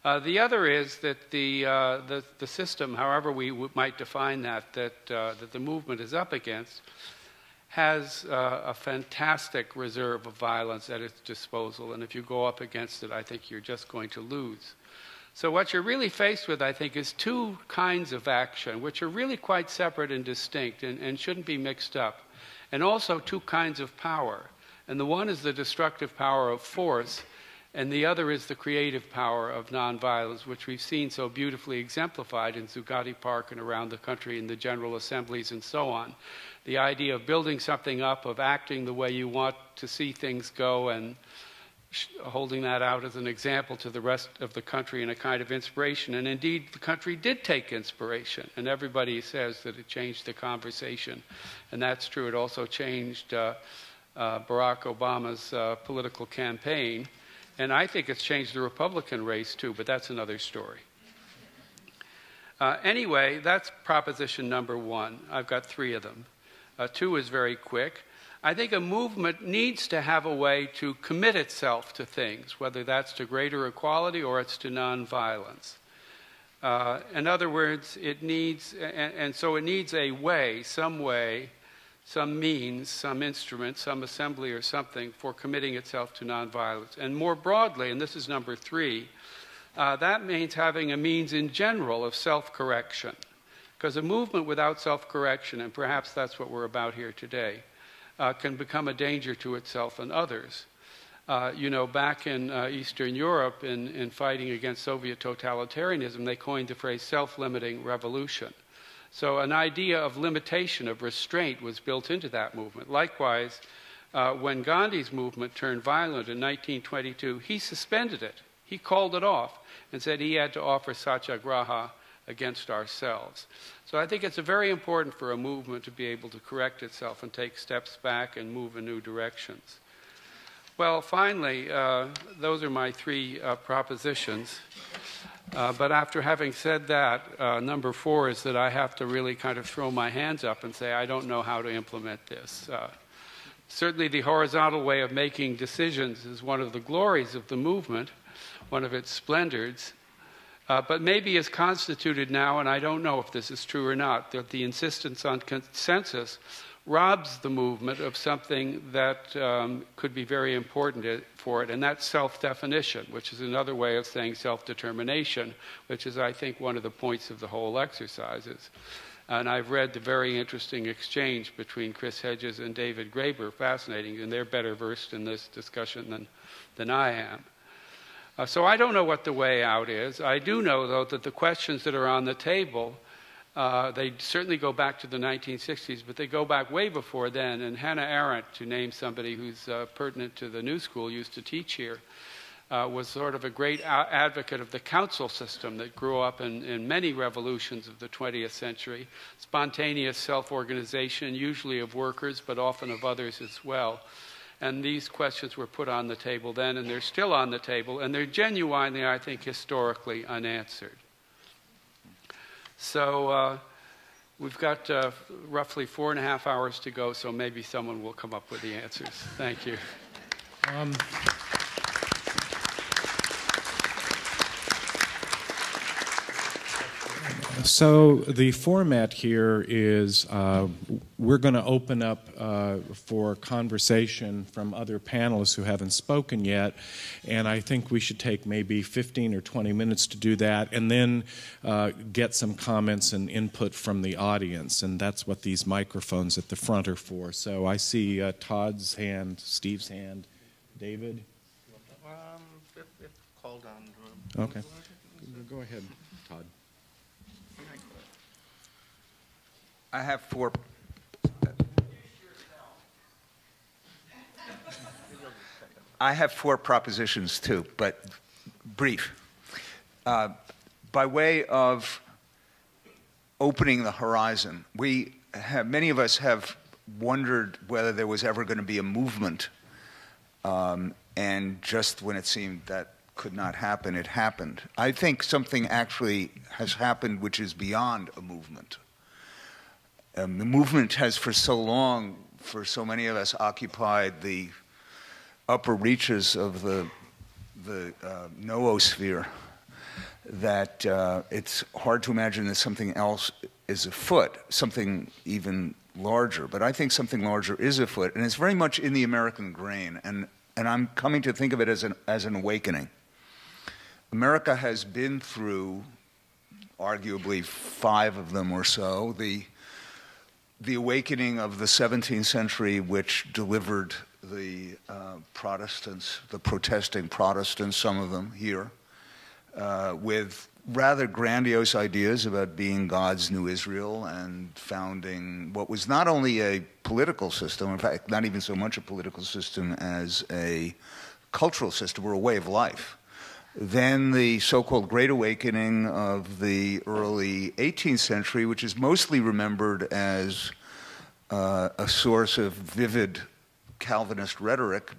The other is that the system, however we might define that the movement is up against, has a fantastic reserve of violence at its disposal. And if you go up against it, I think you're just going to lose. So what you're really faced with, I think, is two kinds of action, which are really quite separate and distinct and shouldn't be mixed up. And also two kinds of power. And the one is the destructive power of force, and the other is the creative power of nonviolence, which we've seen so beautifully exemplified in Zuccotti Park and around the country in the General Assemblies and so on. The idea of building something up, of acting the way you want to see things go, and holding that out as an example to the rest of the country and a kind of inspiration. And indeed, the country did take inspiration, and everybody says that it changed the conversation. And that's true. It also changed Barack Obama's political campaign. And I think it's changed the Republican race, too, but that's another story. Anyway, that's proposition number one. I've got three of them. Two is very quick. I think a movement needs to have a way to commit itself to things, whether that's to greater equality or it's to nonviolence. In other words, it needs, and so it needs a way, some means, some instrument, some assembly or something for committing itself to nonviolence. And more broadly, and this is number three, that means having a means in general of self-correction. Because a movement without self-correction, and perhaps that's what we're about here today, can become a danger to itself and others. You know, back in Eastern Europe, in fighting against Soviet totalitarianism, they coined the phrase self-limiting revolution. So an idea of limitation, of restraint, was built into that movement. Likewise, when Gandhi's movement turned violent in 1922, he suspended it. He called it off and said he had to offer satyagraha against ourselves. So I think it's very important for a movement to be able to correct itself and take steps back and move in new directions. Well, finally, those are my three propositions. But after having said that, number four is that I have to really kind of throw my hands up and say, I don't know how to implement this. Certainly the horizontal way of making decisions is one of the glories of the movement, one of its splendors. But maybe is constituted now, and I don't know if this is true or not, that the insistence on consensus robs the movement of something that could be very important for it, and that's self-definition, which is another way of saying self-determination, which is, I think, one of the points of the whole exercises. And I've read the very interesting exchange between Chris Hedges and David Graeber, fascinating, and they're better versed in this discussion than I am. So I don't know what the way out is. I do know, though, that the questions that are on the table, they certainly go back to the 1960s, but they go back way before then. And Hannah Arendt, to name somebody who's pertinent to the New School, used to teach here, was sort of a great advocate of the council system that grew up in many revolutions of the 20th century. Spontaneous self-organization, usually of workers, but often of others as well. And these questions were put on the table then, and they're still on the table, and they're genuinely, I think, historically unanswered. So we've got roughly 4.5 hours to go, so maybe someone will come up with the answers. Thank you. So the format here is we're going to open up for conversation from other panelists who haven't spoken yet, and I think we should take maybe 15 or 20 minutes to do that, and then get some comments and input from the audience, and that's what these microphones at the front are for. So I see Todd's hand, Steve's hand, David? If called on. Okay. Go ahead, Todd. I have four. I have four propositions too, but brief. By way of opening the horizon, many of us have wondered whether there was ever going to be a movement, and just when it seemed that could not happen, it happened. I think something actually has happened which is beyond a movement. The movement has for so long, for so many of us, occupied the upper reaches of the noosphere that it's hard to imagine that something else is afoot, something even larger. But I think something larger is afoot, and it's very much in the American grain, and I'm coming to think of it as an awakening. America has been through, arguably 5 of them or so, the awakening of the 17th century, which delivered the Protestants, the protesting Protestants, some of them here, with rather grandiose ideas about being God's new Israel and founding what was not only a political system, in fact, not even so much a political system as a cultural system or a way of life. Then the so-called Great Awakening of the early 18th century, which is mostly remembered as a source of vivid Calvinist rhetoric,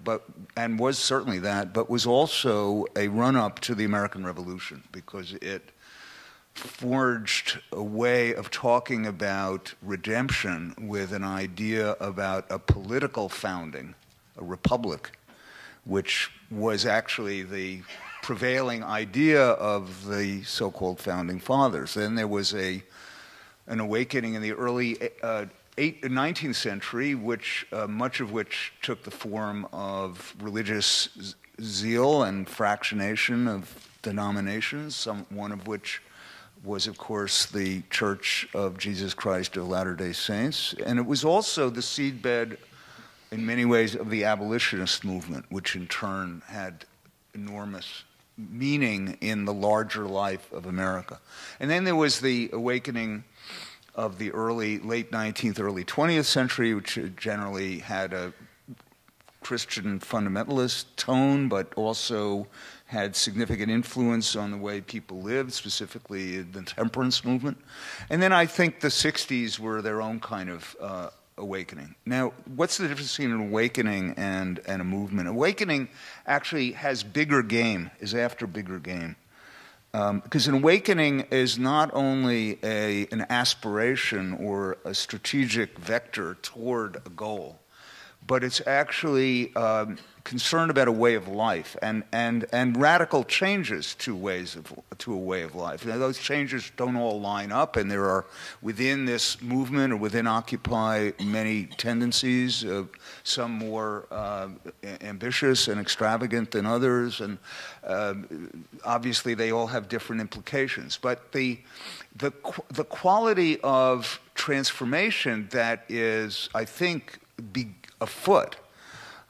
and was certainly that, but was also a run-up to the American Revolution, because it forged a way of talking about redemption with an idea about a political founding, a republic, which was actually the prevailing idea of the so-called founding fathers. Then there was an awakening in the early 19th century, much of which took the form of religious zeal and fractionation of denominations, one of which was, of course, the Church of Jesus Christ of Latter-day Saints. And it was also the seedbed, in many ways, of the abolitionist movement, which in turn had enormous meaning in the larger life of America. And then there was the awakening of the late 19th, early 20th century, which generally had a Christian fundamentalist tone, but also had significant influence on the way people lived, specifically the temperance movement. And then I think the 60s were their own kind of awakening. Now, what's the difference between an awakening and a movement? Awakening actually has bigger game, is after bigger game. Because an awakening is not only an aspiration or a strategic vector toward a goal, but it's actually concerned about a way of life and radical changes to a way of life. Now, those changes don't all line up, and there are within this movement or within Occupy many tendencies, some more ambitious and extravagant than others, and obviously they all have different implications. But the quality of transformation that is, I think, afoot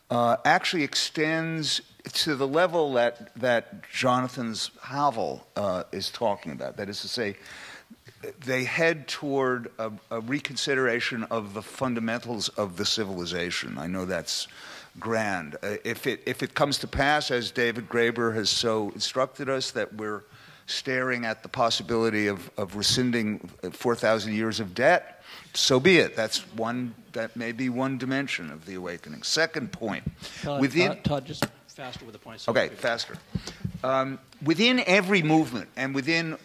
actually extends to the level that Jonathan's Havel is talking about. That is to say, they head toward a reconsideration of the fundamentals of the civilization. I know that's grand. If it comes to pass, as David Graeber has so instructed us, that we're staring at the possibility of rescinding 4,000 years of debt, so be it. That may be one dimension of the awakening. Second point. Todd, just faster with the points. Okay, faster. Within every movement and within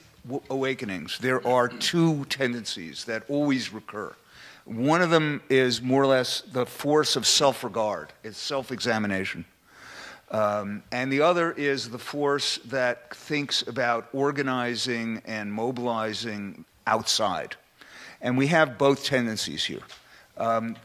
awakenings, there are 2 tendencies that always recur. One of them is more or less the force of self-regard. It's self-examination. And the other is the force that thinks about organizing and mobilizing outside. And we have both tendencies here. In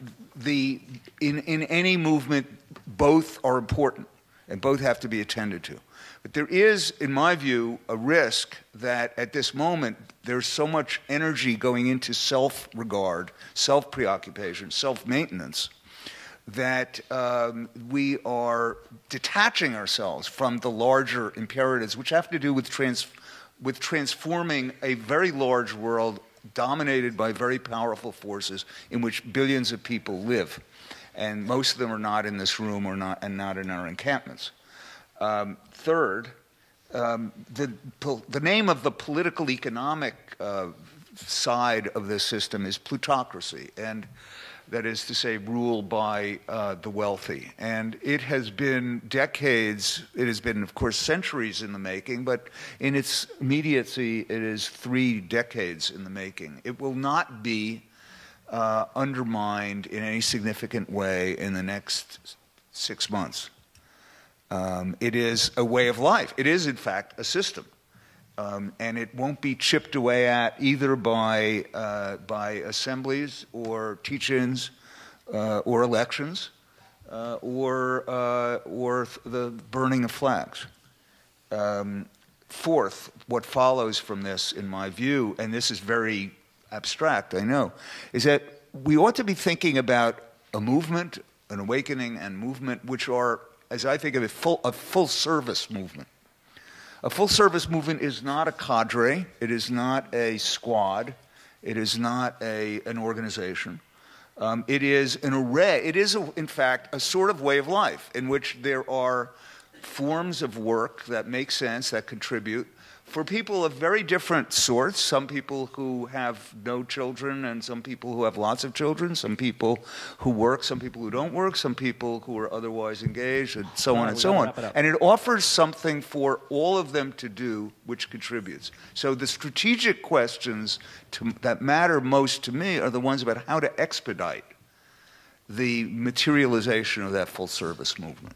any movement, both are important, and both have to be attended to. But there is, in my view, a risk that at this moment, there's so much energy going into self-regard, self-preoccupation, self-maintenance, that we are detaching ourselves from the larger imperatives, which have to do with transforming a very large world dominated by very powerful forces in which billions of people live. And most of them are not in this room or not in our encampments. Third, the name of the political economic side of this system is plutocracy, and that is to say, rule by the wealthy. And it has been decades, it has been, of course, centuries in the making, but in its immediacy, it is 3 decades in the making. It will not be undermined in any significant way in the next 6 months. It is a way of life. It is, in fact, a system. And it won't be chipped away at either by assemblies or teach-ins or elections or the burning of flags. Fourth, what follows from this, in my view, and this is very abstract, I know, is that we ought to be thinking about a movement, an awakening and movement, which are, as I think of it, a full-service movement. A full-service movement is not a cadre. It is not a squad. It is not an organization. It is an array. It is, in fact, a sort of way of life in which there are forms of work that make sense, that contribute, for people of very different sorts. Some people who have no children, and some people who have lots of children, some people who work, some people who don't work, some people who are otherwise engaged, and so on and so on. And it offers something for all of them to do which contributes. So the strategic questions that matter most to me are the ones about how to expedite the materialization of that full-service movement.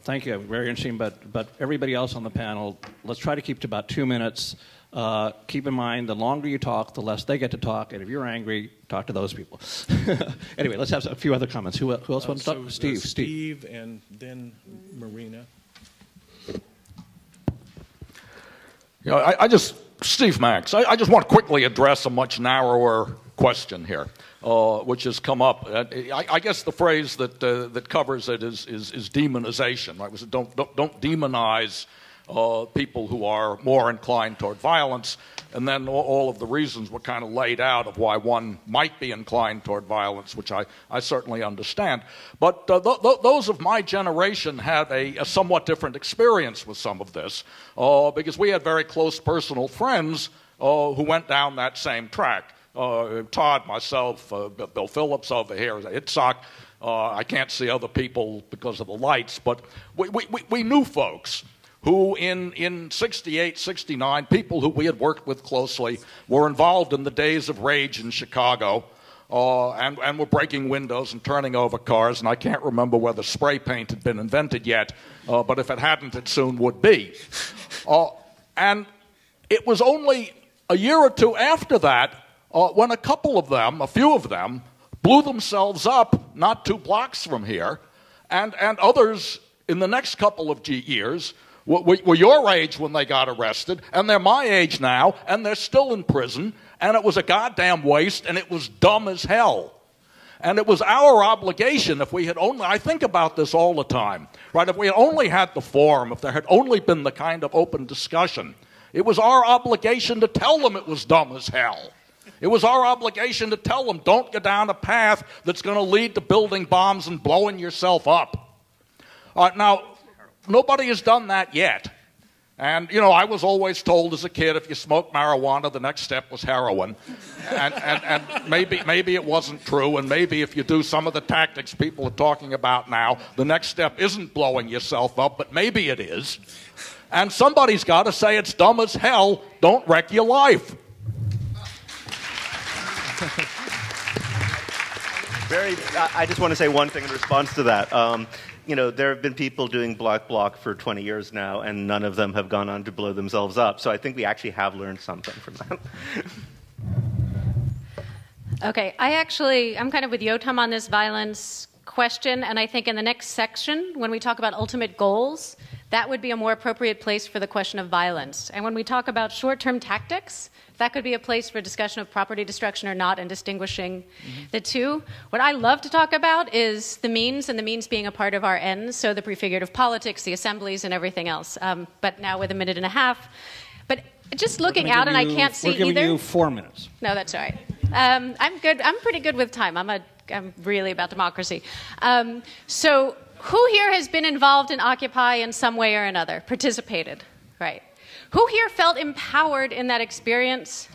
Thank you, very interesting, but everybody else on the panel, let's try to keep to about 2 minutes. Keep in mind, the longer you talk, the less they get to talk, and if you're angry, talk to those people. Anyway, let's have a few other comments. Who else wants to talk? Steve, and then Marina. Steve Max, I just want to quickly address a much narrower question here, which has come up. I guess the phrase that covers it is demonization. Right? Don't demonize people who are more inclined toward violence, and then all of the reasons were kind of laid out of why one might be inclined toward violence, which I certainly understand. But those of my generation had a somewhat different experience with some of this, because we had very close personal friends who went down that same track. Todd, myself, Bill Phillips over here, Itzhak. I can't see other people because of the lights, but we knew folks who in 68, 69, people who we had worked with closely, were involved in the days of rage in Chicago, and were breaking windows and turning over cars, and I can't remember whether spray paint had been invented yet, but if it hadn't, it soon would be. And it was only a year or two after that when a few of them, blew themselves up not 2 blocks from here, and others in the next couple of years were your age when they got arrested, and they're my age now, and they're still in prison, and it was a goddamn waste, and it was dumb as hell. And it was our obligation, if we had only, I think about this all the time, right? If we had only had the forum, if there had only been the kind of open discussion, it was our obligation to tell them it was dumb as hell. It was our obligation to tell them, don't go down a path that's going to lead to building bombs and blowing yourself up. Now, nobody has done that yet. And, I was always told as a kid, if you smoke marijuana, the next step was heroin. And maybe it wasn't true, and maybe if you do some of the tactics people are talking about now, the next step isn't blowing yourself up, but maybe it is. And somebody's got to say it's dumb as hell, don't wreck your life. I just want to say one thing in response to that. you know, there have been people doing block for 20 years now, and none of them have gone on to blow themselves up. So I think we actually have learned something from that. Okay, I'm kind of with Yotam on this violence question, and I think in the next section, when we talk about ultimate goals, that would be a more appropriate place for the question of violence. And when we talk about short-term tactics, that could be a place for discussion of property destruction or not and distinguishing the two. What I love to talk about is the means, and the means being a part of our ends, so the prefigurative politics, the assemblies, and everything else. But now with a minute and a half. But just looking out, and I can't see either. We're giving you 4 minutes. No, that's all right. I'm good. I'm pretty good with time. I'm really about democracy. So who here has been involved in Occupy in some way or another, participated? Right. Who here felt empowered in that experience?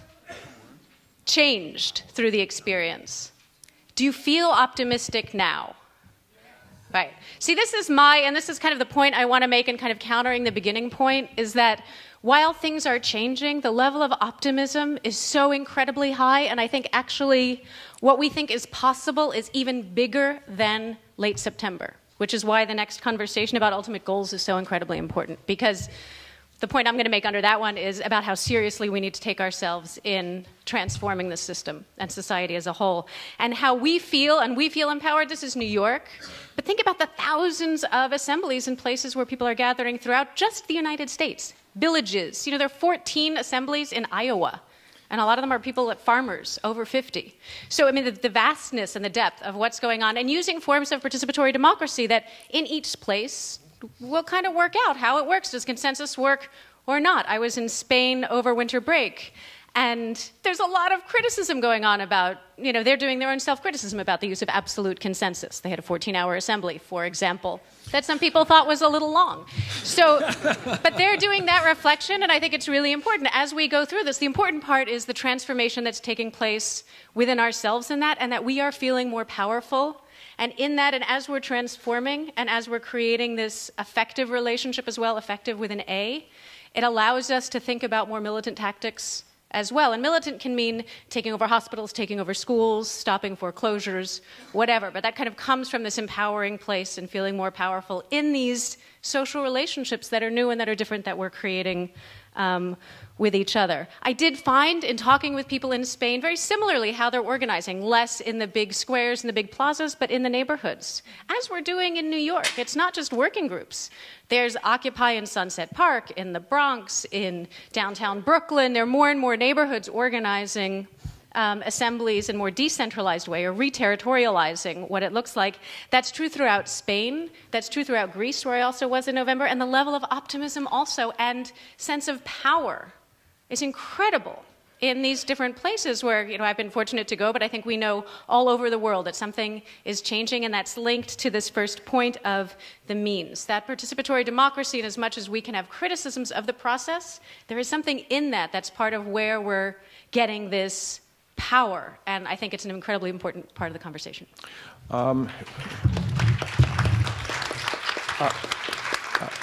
Changed through the experience? Do you feel optimistic now? Right. See, this is kind of the point I want to make in kind of countering the beginning point, is that while things are changing, the level of optimism is so incredibly high, and I think actually what we think is possible is even bigger than late September, which is why the next conversation about ultimate goals is so incredibly important, because the point I'm going to make under that one is about how seriously we need to take ourselves in transforming the system and society as a whole, and how we feel, and we feel empowered. This is New York, but think about the thousands of assemblies in places where people are gathering throughout just the United States. Villages. You know, there are 14 assemblies in Iowa, and a lot of them are people, farmers, over 50. So, I mean, the vastness and the depth of what's going on, and using forms of participatory democracy that in each place will kind of work out how it works. Does consensus work or not? I was in Spain over winter break, and there's a lot of criticism going on about, you know, they're doing their own self-criticism about the use of absolute consensus. They had a 14-hour assembly, for example, that some people thought was a little long. So, but they're doing that reflection, and I think it's really important. As we go through this, the important part is the transformation that's taking place within ourselves in that, and that we are feeling more powerful. And in that, and as we're transforming, and as we're creating this effective relationship as well, effective with an A, it allows us to think about more militant tactics as well. And militant can mean taking over hospitals, taking over schools, stopping foreclosures, whatever. But that kind of comes from this empowering place and feeling more powerful in these social relationships that are new and that are different that we're creating with each other. I did find in talking with people in Spain very similarly how they're organizing, less in the big squares and the big plazas, but in the neighborhoods, as we're doing in New York. It's not just working groups. There's Occupy in Sunset Park, in the Bronx, in downtown Brooklyn. There are more and more neighborhoods organizing assemblies in a more decentralized way, or re-territorializing what it looks like. That's true throughout Spain. That's true throughout Greece, where I also was in November. And the level of optimism also and sense of power is incredible in these different places where, you know, I've been fortunate to go, but I think we know all over the world that something is changing, and that's linked to this first point of the means. That participatory democracy, and as much as we can have criticisms of the process, there is something in that that's part of where we're getting this power, and I think it's an incredibly important part of the conversation.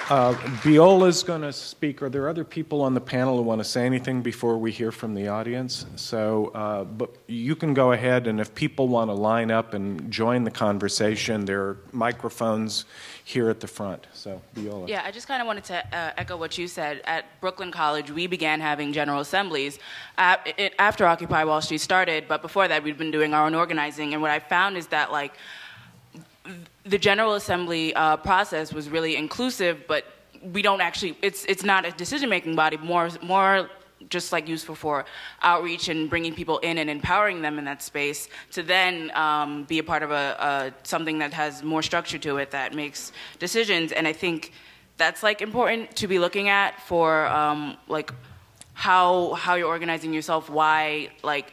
Biola's going to speak. Are there other people on the panel who want to say anything before we hear from the audience? So, but you can go ahead, and if people want to line up and join the conversation, there are microphones here at the front. So, Biola. Yeah, I just kind of wanted to echo what you said. At Brooklyn College, we began having general assemblies after Occupy Wall Street started, but before that, we'd been doing our own organizing, and what I found is that, like, the General Assembly process was really inclusive, but we don't actually, it's not a decision-making body, more just like useful for outreach and bringing people in and empowering them in that space to then be a part of something that has more structure to it that makes decisions. And I think that's like important to be looking at for like how you're organizing yourself, why, like,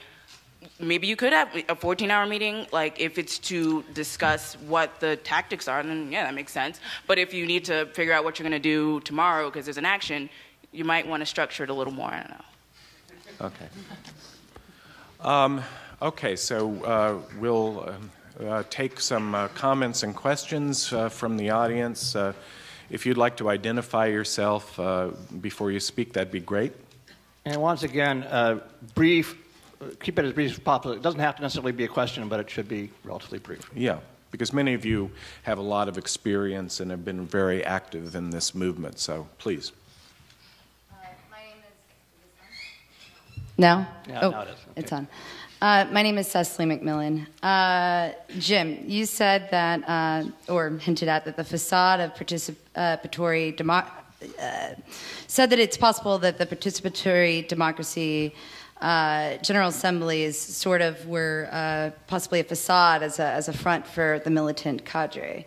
maybe you could have a 14-hour meeting, like if it's to discuss what the tactics are, then yeah, that makes sense. But if you need to figure out what you're going to do tomorrow because there's an action, you might want to structure it a little more, I don't know. Okay. Okay, so we'll take some comments and questions from the audience. If you'd like to identify yourself before you speak, that'd be great. And once again, brief. Keep it as brief as possible. It doesn't have to necessarily be a question, but it should be relatively brief. Yeah. because many of you have a lot of experience and have been very active in this movement. So please. My name is No? Yeah, oh, now it is. Okay. It's on. My name is Cecily McMillan. Jim, you said that, or hinted at, that the facade of participatory said that it's possible that the participatory democracy General Assemblies sort of were possibly a facade as a front for the militant cadre.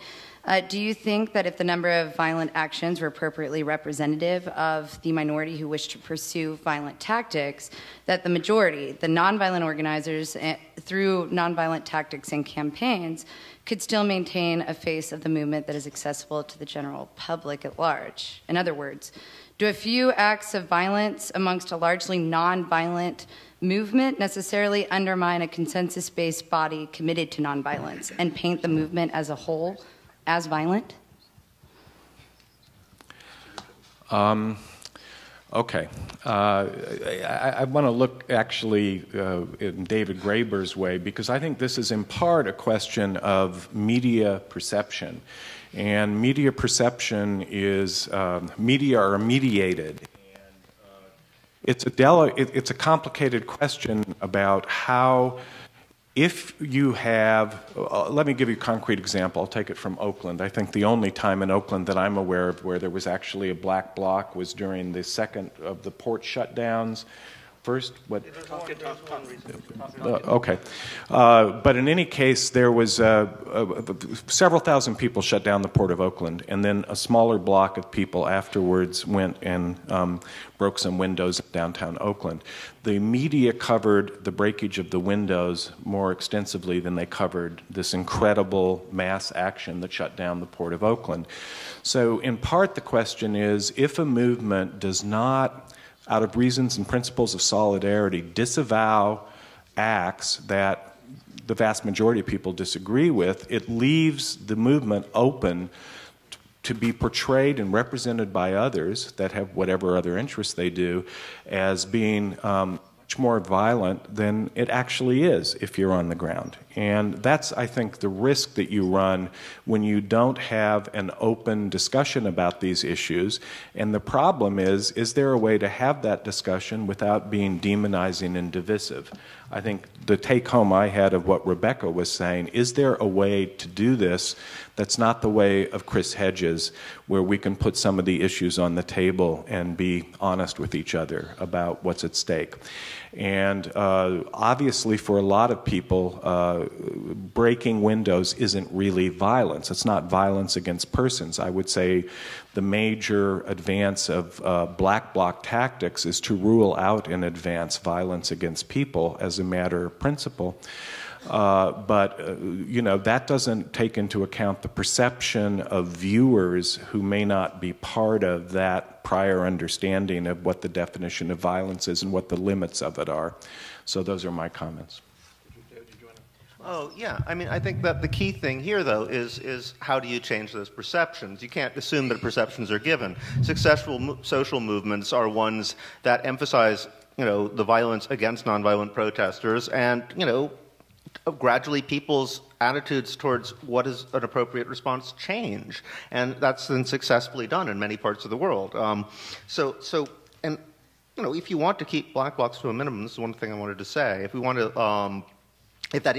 Do you think that if the number of violent actions were appropriately representative of the minority who wished to pursue violent tactics, that the majority, the nonviolent organizers, through nonviolent tactics and campaigns, could still maintain a face of the movement that is accessible to the general public at large? In other words, do a few acts of violence amongst a largely nonviolent movement necessarily undermine a consensus-based body committed to nonviolence and paint the movement as a whole as violent? Okay. I want to look actually in David Graeber's way, because I think this is in part a question of media perception. And media perception is, media are mediated. It's a complicated question about how, if you have, let me give you a concrete example. I'll take it from Oakland. I think the only time in Oakland that I'm aware of where there was actually a black bloc was during the second of the port shutdowns. First, what? Okay. But in any case, there was several thousand people shut down the port of Oakland, and then a smaller block of people afterwards went and broke some windows in downtown Oakland. The media covered the breakage of the windows more extensively than they covered this incredible mass action that shut down the port of Oakland. So in part, the question is, if a movement does not, out of reasons and principles of solidarity, disavow acts that the vast majority of people disagree with, it leaves the movement open to be portrayed and represented by others that have whatever other interests they do as being much more violent than it actually is if you're on the ground. And that's, I think, the risk that you run when you don't have an open discussion about these issues. And the problem is there a way to have that discussion without being demonizing and divisive? I think the take-home I had of what Rebecca was saying, is there a way to do this that's not the way of Chris Hedges, where we can put some of the issues on the table and be honest with each other about what's at stake? And obviously for a lot of people, breaking windows isn't really violence. It's not violence against persons. I would say the major advance of black bloc tactics is to rule out in advance violence against people as a matter of principle. But that doesn't take into account the perception of viewers who may not be part of that prior understanding of what the definition of violence is and what the limits of it are. So those are my comments. Oh, yeah. I mean, I think that the key thing here, though, is how do you change those perceptions? You can't assume that perceptions are given. Successful social movements are ones that emphasize, the violence against nonviolent protesters and, gradually people's attitudes towards what is an appropriate response change. And that's been successfully done in many parts of the world. If you want to keep black blocs to a minimum, this is one thing I wanted to say. If we want to, if that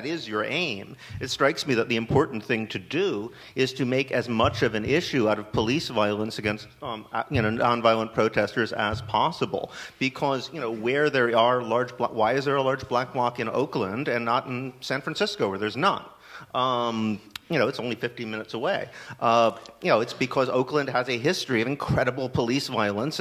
is your aim, it strikes me that the important thing to do is to make as much of an issue out of police violence against nonviolent protesters as possible. Because where there are why is there a large black bloc in Oakland and not in San Francisco where there's none? It's only 15 minutes away. It's because Oakland has a history of incredible police violence,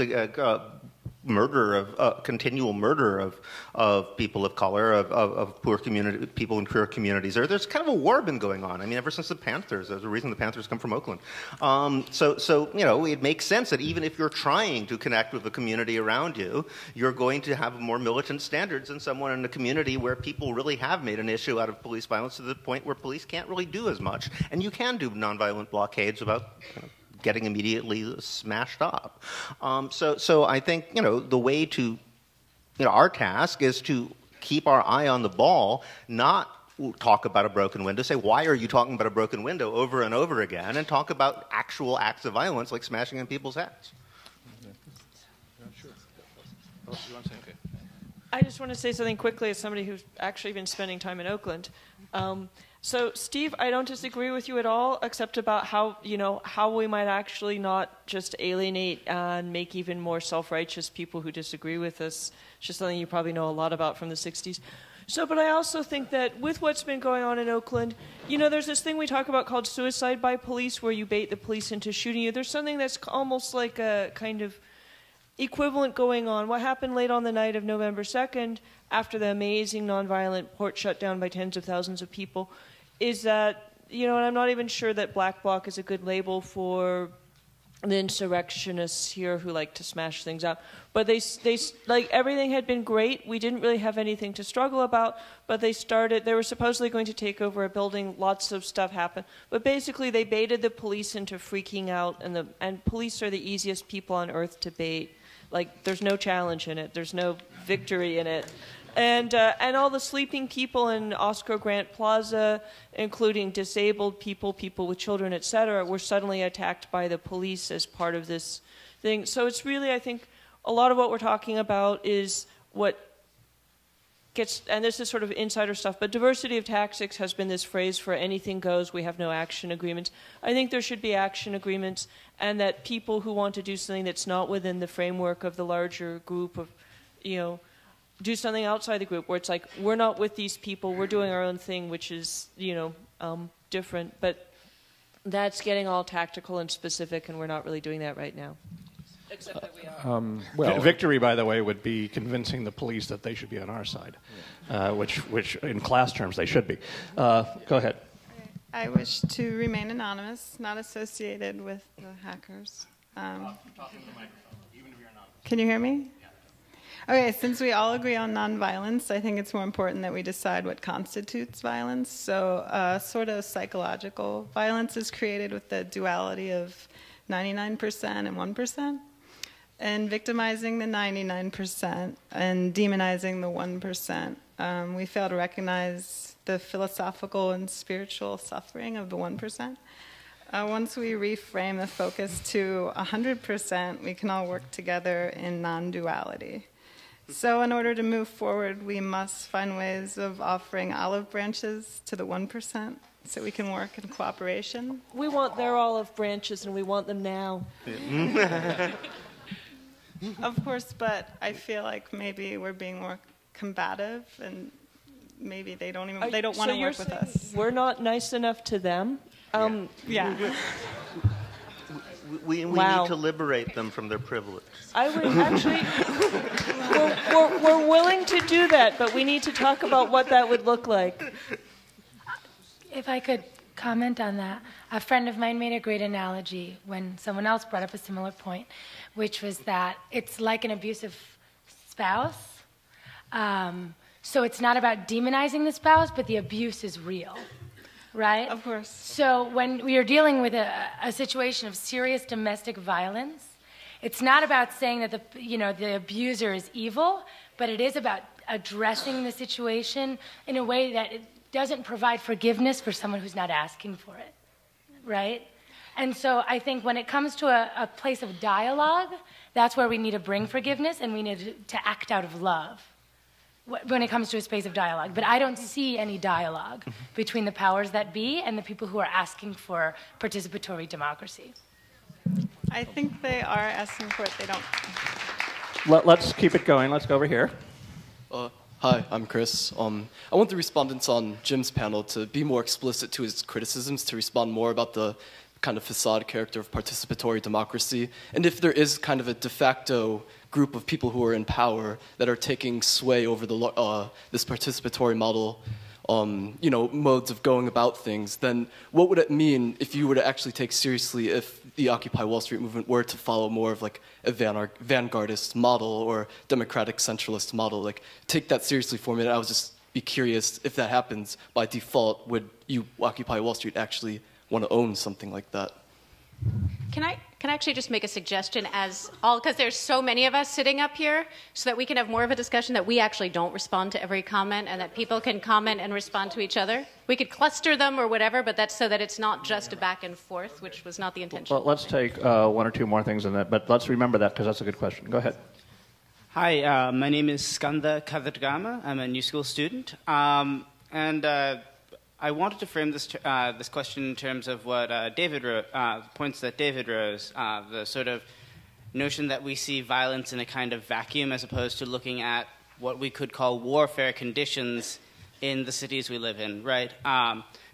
continual murder of people of color, of poor community, people in queer communities. There's kind of a war been going on. I mean, ever since the Panthers, there's a reason the Panthers come from Oakland. It makes sense that even if you're trying to connect with the community around you, you're going to have more militant standards than someone in a community where people really have made an issue out of police violence to the point where police can't really do as much. And you can do nonviolent blockades without getting immediately smashed up. So I think, the way to, our task is to keep our eye on the ball, not talk about a broken window, say, why are you talking about a broken window over and over again, and talk about actual acts of violence like smashing in people's heads. I just want to say something quickly as somebody who's actually been spending time in Oakland. So, Steve, I don't disagree with you at all, except about how we might actually not just alienate and make even more self-righteous people who disagree with us. It's just something you probably know a lot about from the 60s. So, but I also think that with what's been going on in Oakland, there's this thing we talk about called suicide by police, where you bait the police into shooting you. There's something that's almost like a kind of equivalent going on. What happened late on the night of November 2nd, after the amazing nonviolent port shut down by tens of thousands of people, is that, and I'm not even sure that Black Bloc is a good label for the insurrectionists here who like to smash things up. But they like, everything had been great. We didn't really have anything to struggle about, but they were supposedly going to take over a building. Lots of stuff happened. But basically they baited the police into freaking out, and police are the easiest people on earth to bait. Like, there's no challenge in it. There's no victory in it. And all the sleeping people in Oscar Grant Plaza, including disabled people, people with children, etc., were suddenly attacked by the police as part of this thing. So it's really, I think, a lot of what we're talking about is what gets, and this is sort of insider stuff, but diversity of tactics has been this phrase for anything goes, we have no action agreements. I think there should be action agreements, and that people who want to do something that's not within the framework of the larger group of, do something outside the group where it's like, we're not with these people, we're doing our own thing, which is, different. But that's getting all tactical and specific, and we're not really doing that right now. Except that we are. Victory, by the way, would be convincing the police that they should be on our side, which in class terms they should be. Go ahead. I wish to remain anonymous, not associated with the hackers. Can you hear me? Okay, since we all agree on nonviolence, I think it's more important that we decide what constitutes violence. So sort of psychological violence is created with the duality of 99% and 1%, and victimizing the 99% and demonizing the 1%. We fail to recognize the philosophical and spiritual suffering of the 1%. Once we reframe the focus to 100%, we can all work together in non-duality. So in order to move forward, we must find ways of offering olive branches to the 1% so we can work in cooperation. We want their olive branches, and we want them now. Of course, but I feel like maybe we're being more combative, and maybe they don't want to work with us. We're not nice enough to them. Yeah. We need to liberate them from their privilege. I would actually, we're willing to do that, but we need to talk about what that would look like. If I could comment on that, a friend of mine made a great analogy when someone else brought up a similar point, which was that it's like an abusive spouse. So it's not about demonizing the spouse, but the abuse is real. Right? Of course. So when we are dealing with a situation of serious domestic violence, it's not about saying that the abuser is evil, but it is about addressing the situation in a way that it doesn't provide forgiveness for someone who's not asking for it. Right? And so I think when it comes to a place of dialogue, that's where we need to bring forgiveness, and we need to act out of love when it comes to a space of dialogue. But I don't see any dialogue between the powers that be and the people who are asking for participatory democracy. I think they are asking for it. They don't. Let's keep it going. Let's go over here. Hi, I'm Chris. I want the respondents on Jim's panel to be more explicit to his criticisms, to respond more about the kind of facade character of participatory democracy, and if there is kind of a de facto group of people who are in power that are taking sway over this participatory model, modes of going about things, then what would it mean if you were to actually take seriously if the Occupy Wall Street movement were to follow more of like a vanguardist model or democratic centralist model? Like, take that seriously for me. And I was just be curious, if that happens by default, would you, Occupy Wall Street, actually want to own something like that? Can I actually just make a suggestion because there's so many of us sitting up here, so that we can have more of a discussion that we actually don't respond to every comment and that people can comment and respond to each other? We could cluster them or whatever, but that's so that it's not just a back and forth, which was not the intention. Well, let's take one or two more things in that, but let's remember that because that's a good question. Go ahead. Hi, my name is Skanda Kadragama. I'm a New School student. I wanted to frame this this question in terms of what David wrote, points that David rose, the sort of notion that we see violence in a kind of vacuum as opposed to looking at what we could call warfare conditions in the cities we live in, right?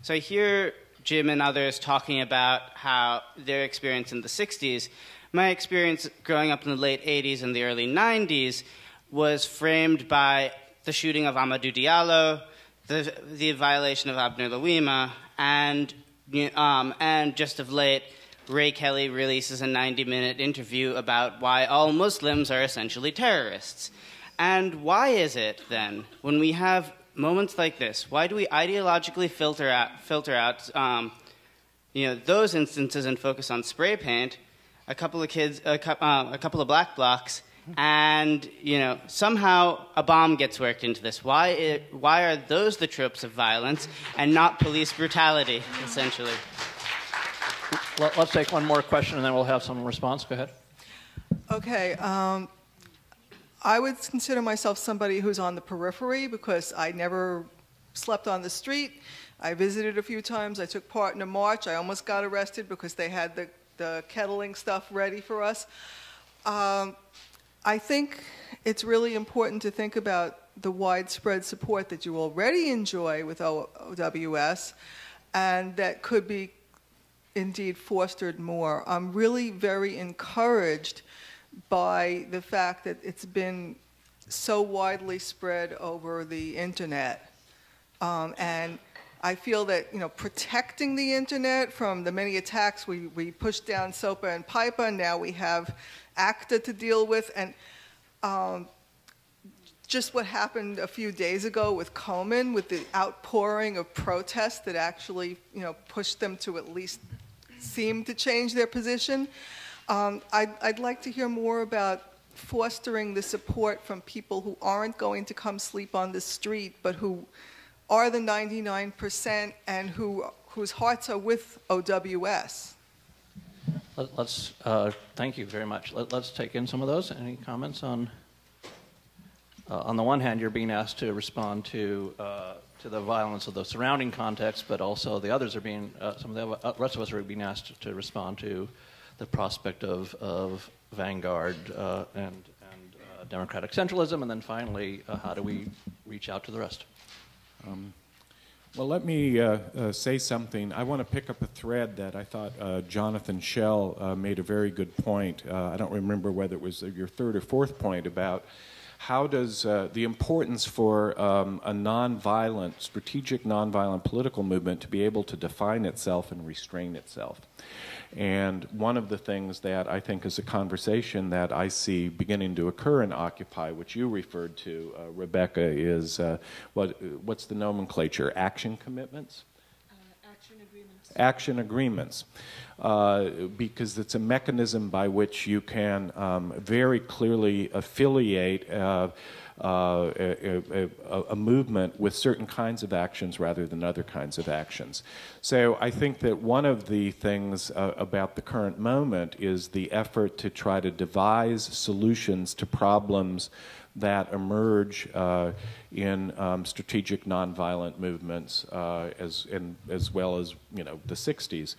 So I hear Jim and others talking about how their experience in the 60s. My experience growing up in the late 80s and the early 90s was framed by the shooting of Amadou Diallo, the violation of Abner Louima, and just of late, Ray Kelly releases a 90-minute interview about why all Muslims are essentially terrorists. And why is it, then, when we have moments like this, why do we ideologically filter out those instances and focus on spray paint, a couple of black blocs, and somehow a bomb gets worked into this? Why are those the tropes of violence and not police brutality, essentially? Let's take one more question and then we'll have some response. Go ahead. Okay. I would consider myself somebody who's on the periphery because I never slept on the street. I visited a few times. I took part in a march. I almost got arrested because they had the kettling stuff ready for us. I think it's really important to think about the widespread support that you already enjoy with OWS and that could be indeed fostered more. I'm really very encouraged by the fact that it's been so widely spread over the internet. And I feel that protecting the internet from the many attacks, we pushed down SOPA and PIPA, now we have ACTA to deal with, and just what happened a few days ago with Komen, with the outpouring of protests that actually pushed them to at least seem to change their position. I'd like to hear more about fostering the support from people who aren't going to come sleep on the street, but who are the 99% and whose hearts are with OWS. Thank you very much. Let's take in some of those. Any comments on the one hand, you're being asked to respond to the violence of the surrounding context, but also the others are being, some of the rest of us are being asked to respond to the prospect of vanguard and democratic centralism, and then finally, how do we reach out to the rest? Well, let me say something. I want to pick up a thread that I thought Jonathan Schell made a very good point. I don't remember whether it was your third or fourth point about how does the importance for a nonviolent, strategic nonviolent political movement to be able to define itself and restrain itself. And one of the things that I think is a conversation that I see beginning to occur in Occupy, which you referred to, Rebecca, is what's the nomenclature? Action commitments? Action agreements. Action agreements. Because it's a mechanism by which you can very clearly affiliate a movement with certain kinds of actions rather than other kinds of actions. So I think that one of the things about the current moment is the effort to try to devise solutions to problems that emerge in strategic nonviolent movements as well as the 60s.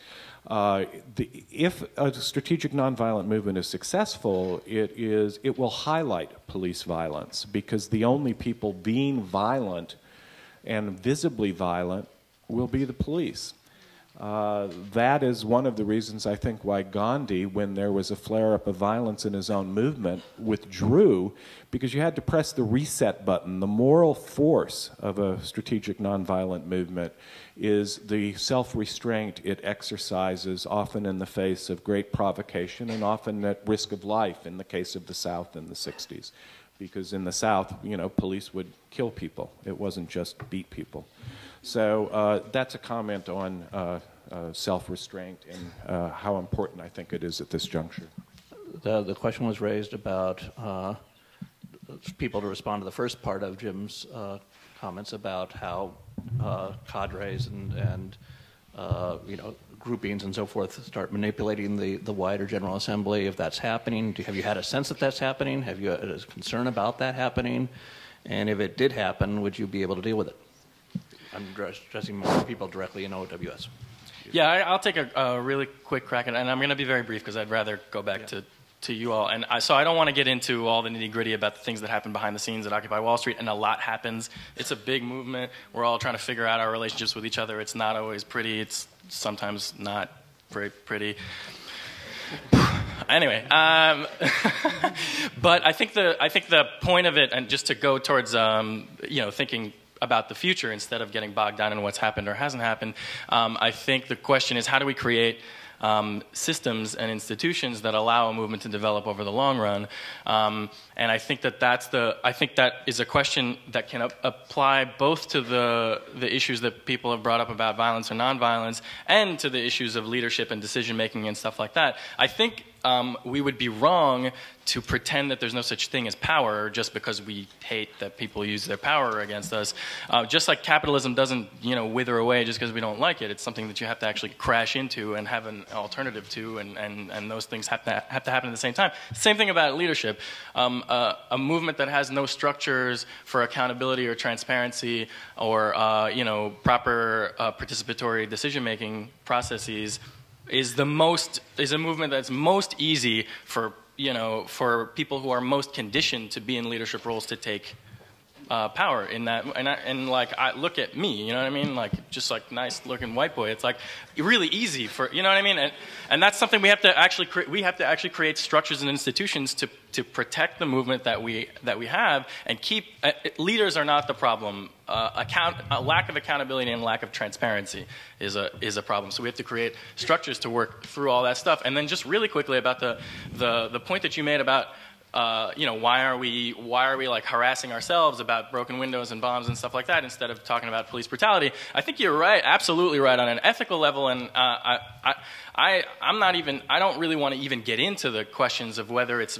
If a strategic nonviolent movement is successful, it will highlight police violence, because the only people being violent and visibly violent will be the police. That is one of the reasons I think why Gandhi, when there was a flare-up of violence in his own movement, withdrew, because you had to press the reset button. The moral force of a strategic nonviolent movement is the self-restraint it exercises, often in the face of great provocation and often at risk of life in the case of the South in the 60s. Because in the South, police would kill people. It wasn't just beat people. So that's a comment on self-restraint and how important I think it is at this juncture. The question was raised about people to respond to the first part of Jim's comments about how cadres and groupings and so forth start manipulating the wider General Assembly. If that's happening, have you had a sense that that's happening? Have you had a concern about that happening? And if it did happen, would you be able to deal with it? I'm addressing more people directly in OWS. Yeah, I'll take a really quick crack at it, and I'm going to be very brief because I'd rather go back to you all. And so I don't want to get into all the nitty-gritty about the things that happen behind the scenes at Occupy Wall Street, and a lot happens. It's a big movement. We're all trying to figure out our relationships with each other. It's not always pretty. It's sometimes not very pretty. Anyway, but I think the point of it, and just to go towards thinking about the future instead of getting bogged down in what's happened or hasn't happened, I think the question is, how do we create systems and institutions that allow a movement to develop over the long run? And I think that is a question that can apply both to the issues that people have brought up about violence or nonviolence, and to the issues of leadership and decision making and stuff like that. I think we would be wrong to pretend that there's no such thing as power just because we hate that people use their power against us. Just like capitalism doesn't, wither away just because we don't like it. It's something that you have to actually crash into and have an alternative to, and those things have to happen at the same time. Same thing about leadership. A movement that has no structures for accountability or transparency or proper participatory decision-making processes is a movement that's most easy for people who are most conditioned to be in leadership roles to take power in that. And I look at me, you know what I mean? Like, just like nice looking white boy. It's like really easy for, you know what I mean? And that's something we have to actually create structures and institutions to protect the movement that we have, and keep leaders are not the problem. A lack of accountability and lack of transparency is a problem. So we have to create structures to work through all that stuff. And then just really quickly about the point that you made about why are we like harassing ourselves about broken windows and bombs and stuff like that instead of talking about police brutality? I think you're right, absolutely right on an ethical level, and I don't really want to even get into the questions of whether it's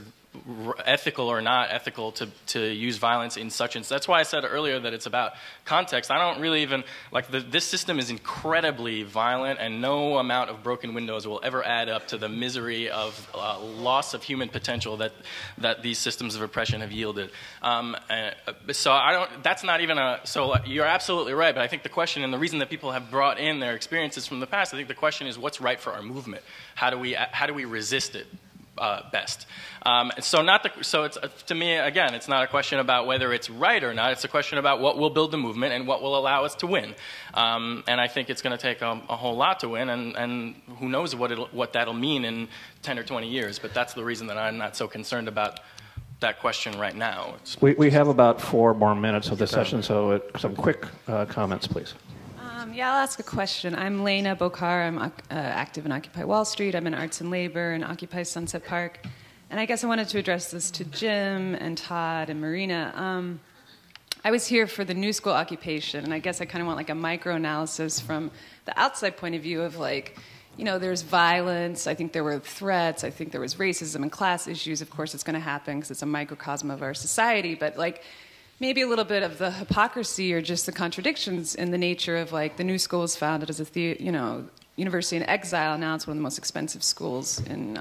ethical or not ethical to use violence in such and that's why I said earlier that it's about context. I don't really even this system is incredibly violent, and no amount of broken windows will ever add up to the misery of loss of human potential that these systems of oppression have yielded. So that's not even so you're absolutely right, but I think the question, and the reason that people have brought in their experiences from the past, I think the question is, what's right for our movement? How do we resist it best? So it's to me, again, it's not a question about whether it's right or not. It's a question about what will build the movement and what will allow us to win. And I think it's going to take a whole lot to win, and who knows what that'll mean in 10 or 20 years. But that's the reason that I'm not so concerned about that question right now. We have about 4 more minutes of this session, so some quick comments, please. Yeah, I'll ask a question. I'm Lena Bokar. I'm active in Occupy Wall Street. I'm in Arts and Labor and Occupy Sunset Park. And I guess I wanted to address this to Jim and Todd and Marina. I was here for the New School occupation, and I guess I kind of want like a micro-analysis from the outside point of view of there's violence. I think there were threats. I think there was racism and class issues. Of course, it's going to happen because it's a microcosm of our society. But maybe a little bit of the hypocrisy or just the contradictions in the nature of the New School was founded as a university in exile. Now it's one of the most expensive schools in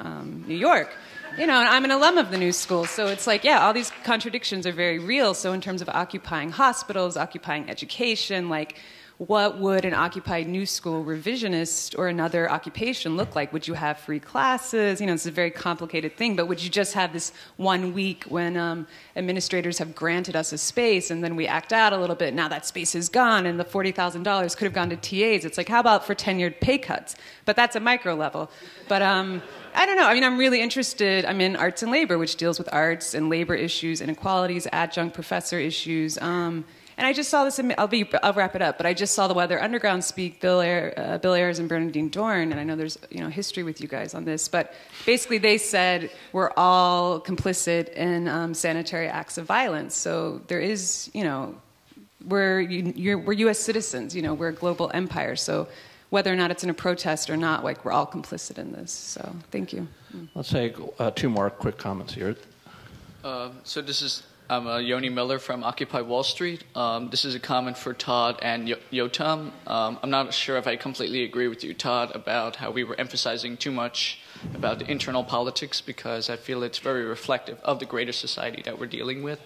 New York. And I'm an alum of the New School, so it's all these contradictions are very real. So in terms of occupying hospitals, occupying education, what would an occupied New School revisionist or another occupation look like? Would you have free classes? It's a very complicated thing, but would you just have this 1 week when administrators have granted us a space and then we act out a little bit? Now that space is gone and the $40,000 could have gone to TAs. It's how about for tenured pay cuts? But that's a micro level. But I don't know. I'm really interested. I'm in Arts and Labor, which deals with arts and labor issues, inequalities, adjunct professor issues. And I just saw this. I'll wrap it up. But I just saw the Weather Underground speak. Bill Ayers and Bernadine Dorn, and I know there's history with you guys on this. But basically, they said we're all complicit in sanitary acts of violence. So there is we're U.S. citizens. You know, we're a global empire. So whether or not it's in a protest or not, like, we're all complicit in this. So thank you. Let's take two more quick comments here. So this is I'm Yoni Miller from Occupy Wall Street. This is a comment for Todd and Yotam. I'm not sure if I completely agree with you, Todd, about how we were emphasizing too much about the internal politics, because I feel it's very reflective of the greater society that we're dealing with.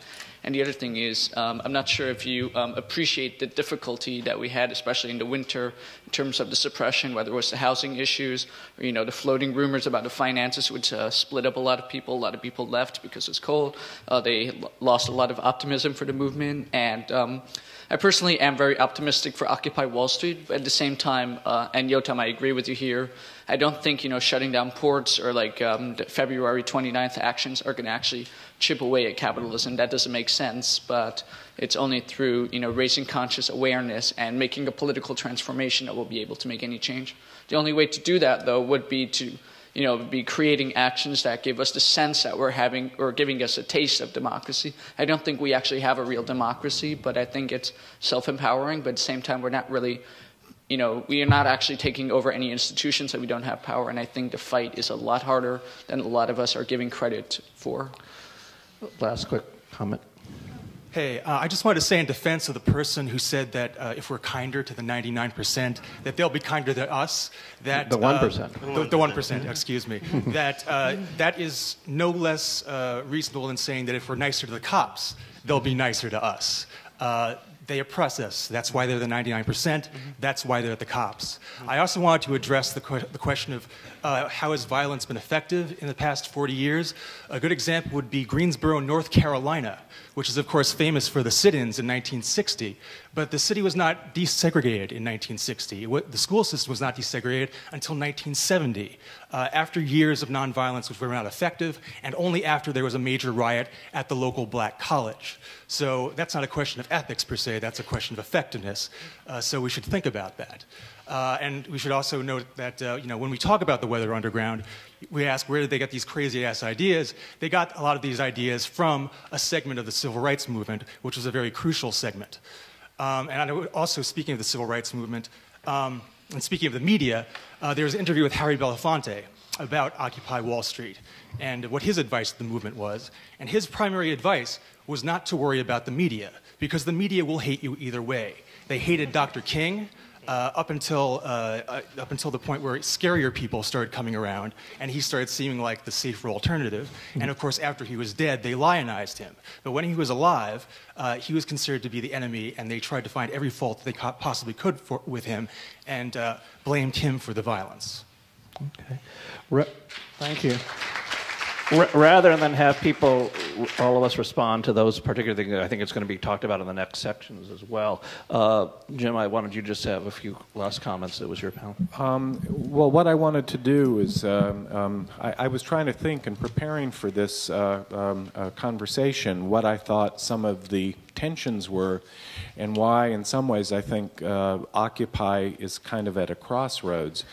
And the other thing is, I'm not sure if you appreciate the difficulty that we had, especially in the winter, in terms of the suppression, whether it was the housing issues or, you know, the floating rumors about the finances, which split up a lot of people. A lot of people left because it's cold. They lost a lot of optimism for the movement. And I personally am very optimistic for Occupy Wall Street, but at the same time, and Yotam, I agree with you here, I don't think, you know, shutting down ports or like the February 29th actions are going to actually chip away at capitalism. That doesn't make sense, but it's only through, you know, raising conscious awareness and making a political transformation that we'll be able to make any change. The only way to do that, though, would be to, you know, be creating actions that give us the sense that we're having or giving us a taste of democracy. I don't think we actually have a real democracy, but I think it's self-empowering, but at the same time, we're not really, you know, we are not actually taking over any institutions that we don't have power, and I think the fight is a lot harder than a lot of us are giving credit for. Last quick comment. Hey, I just wanted to say in defense of the person who said that if we're kinder to the 99%, that they'll be kinder to us. That the 1%. The 1%, excuse me. That that is no less reasonable than saying that if we're nicer to the cops, they'll be nicer to us. They oppress us. That's why they're the 99%. That's why they're the cops. I also wanted to address the question of how has violence been effective in the past 40 years. A good example would be Greensboro, North Carolina, which is, of course, famous for the sit-ins in 1960. But the city was not desegregated in 1960. The school system was not desegregated until 1970, after years of nonviolence which were not effective, and only after there was a major riot at the local black college. So that's not a question of ethics, per se. That's a question of effectiveness. So we should think about that. And we should also note that you know, when we talk about the Weather Underground, we ask where did they get these crazy-ass ideas. They got a lot of these ideas from a segment of the civil rights movement, which was a very crucial segment. And I would also, speaking of the civil rights movement, and speaking of the media, there was an interview with Harry Belafonte about Occupy Wall Street and what his advice to the movement was. And his primary advice was not to worry about the media, because the media will hate you either way. They hated Dr. King up until the point where scarier people started coming around, and he started seeming like the safer alternative. And of course, after he was dead, they lionized him. But when he was alive, he was considered to be the enemy, and they tried to find every fault that they possibly could with him, and blamed him for the violence. Okay. Thank you. Rather than have people, all of us, respond to those particular things, I think it's going to be talked about in the next sections as well. Jim, I wanted you just to have a few last comments. It was your panel. Well, what I wanted to do is, I was trying to think in preparing for this conversation what I thought some of the tensions were, and why, in some ways, I think Occupy is kind of at a crossroads.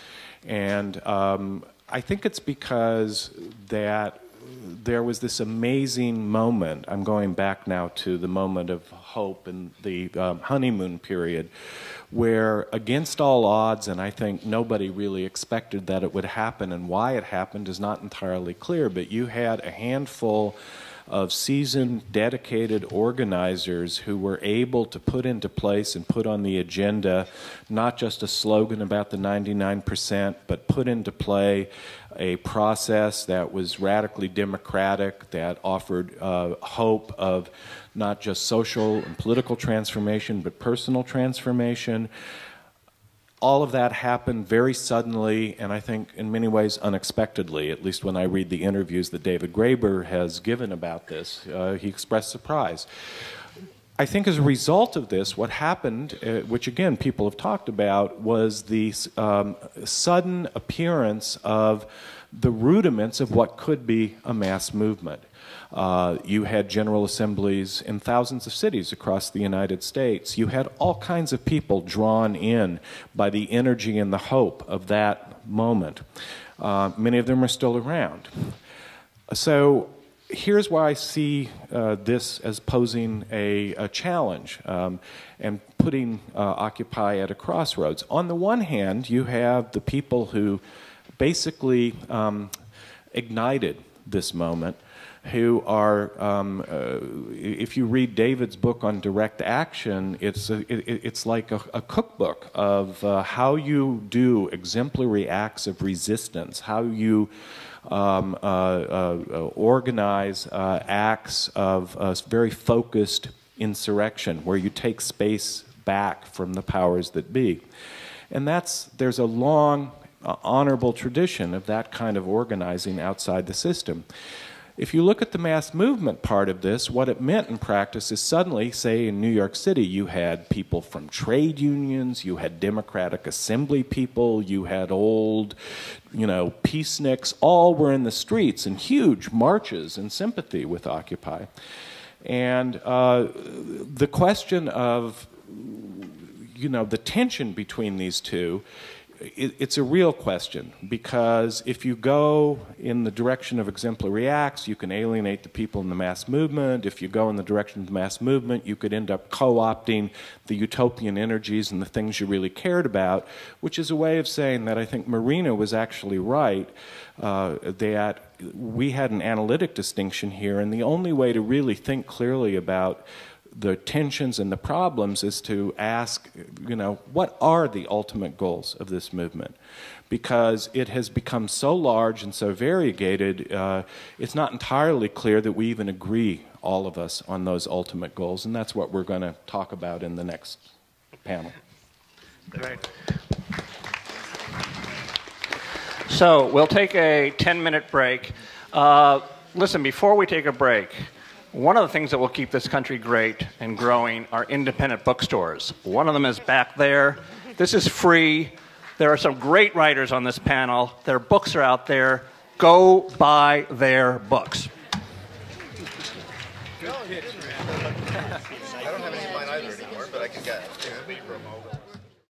And I think it's because that there was this amazing moment. I'm going back now to the moment of hope in the honeymoon period, where against all odds, and I think nobody really expected that it would happen, and why it happened is not entirely clear, but you had a handful of seasoned, dedicated organizers who were able to put into place and put on the agenda not just a slogan about the 99%, but put into play a process that was radically democratic, that offered hope of not just social and political transformation, but personal transformation. All of that happened very suddenly, and I think in many ways unexpectedly, at least when I read the interviews that David Graeber has given about this. He expressed surprise. I think as a result of this, what happened, which again people have talked about, was the sudden appearance of the rudiments of what could be a mass movement. You had general assemblies in thousands of cities across the United States. You had all kinds of people drawn in by the energy and the hope of that moment. Many of them are still around. So here's why I see this as posing a challenge and putting Occupy at a crossroads. On the one hand, you have the people who basically ignited this moment, who are, if you read David's book on direct action, it's like a cookbook of how you do exemplary acts of resistance, how you organize acts of very focused insurrection, where you take space back from the powers that be. And there's a long, honorable tradition of that kind of organizing outside the system. If you look at the mass movement part of this, what it meant in practice is suddenly, say in New York City, you had people from trade unions, you had Democratic Assembly people, you had old, peaceniks, all were in the streets in huge marches in sympathy with Occupy. And the question of, the tension between these two, it's a real question, because if you go in the direction of exemplary acts, you can alienate the people in the mass movement. If you go in the direction of the mass movement, you could end up co-opting the utopian energies and the things you really cared about, which is a way of saying that I think Marina was actually right, that we had an analytic distinction here, and the only way to really think clearly about the tensions and the problems is to ask, what are the ultimate goals of this movement? Because it has become so large and so variegated, it's not entirely clear that we even agree, all of us, on those ultimate goals, and that's what we're going to talk about in the next panel. Great. So we'll take a 10-minute break. Listen, before we take a break, one of the things that will keep this country great and growing are independent bookstores. One of them is back there. This is free. There are some great writers on this panel. Their books are out there. Go buy their books.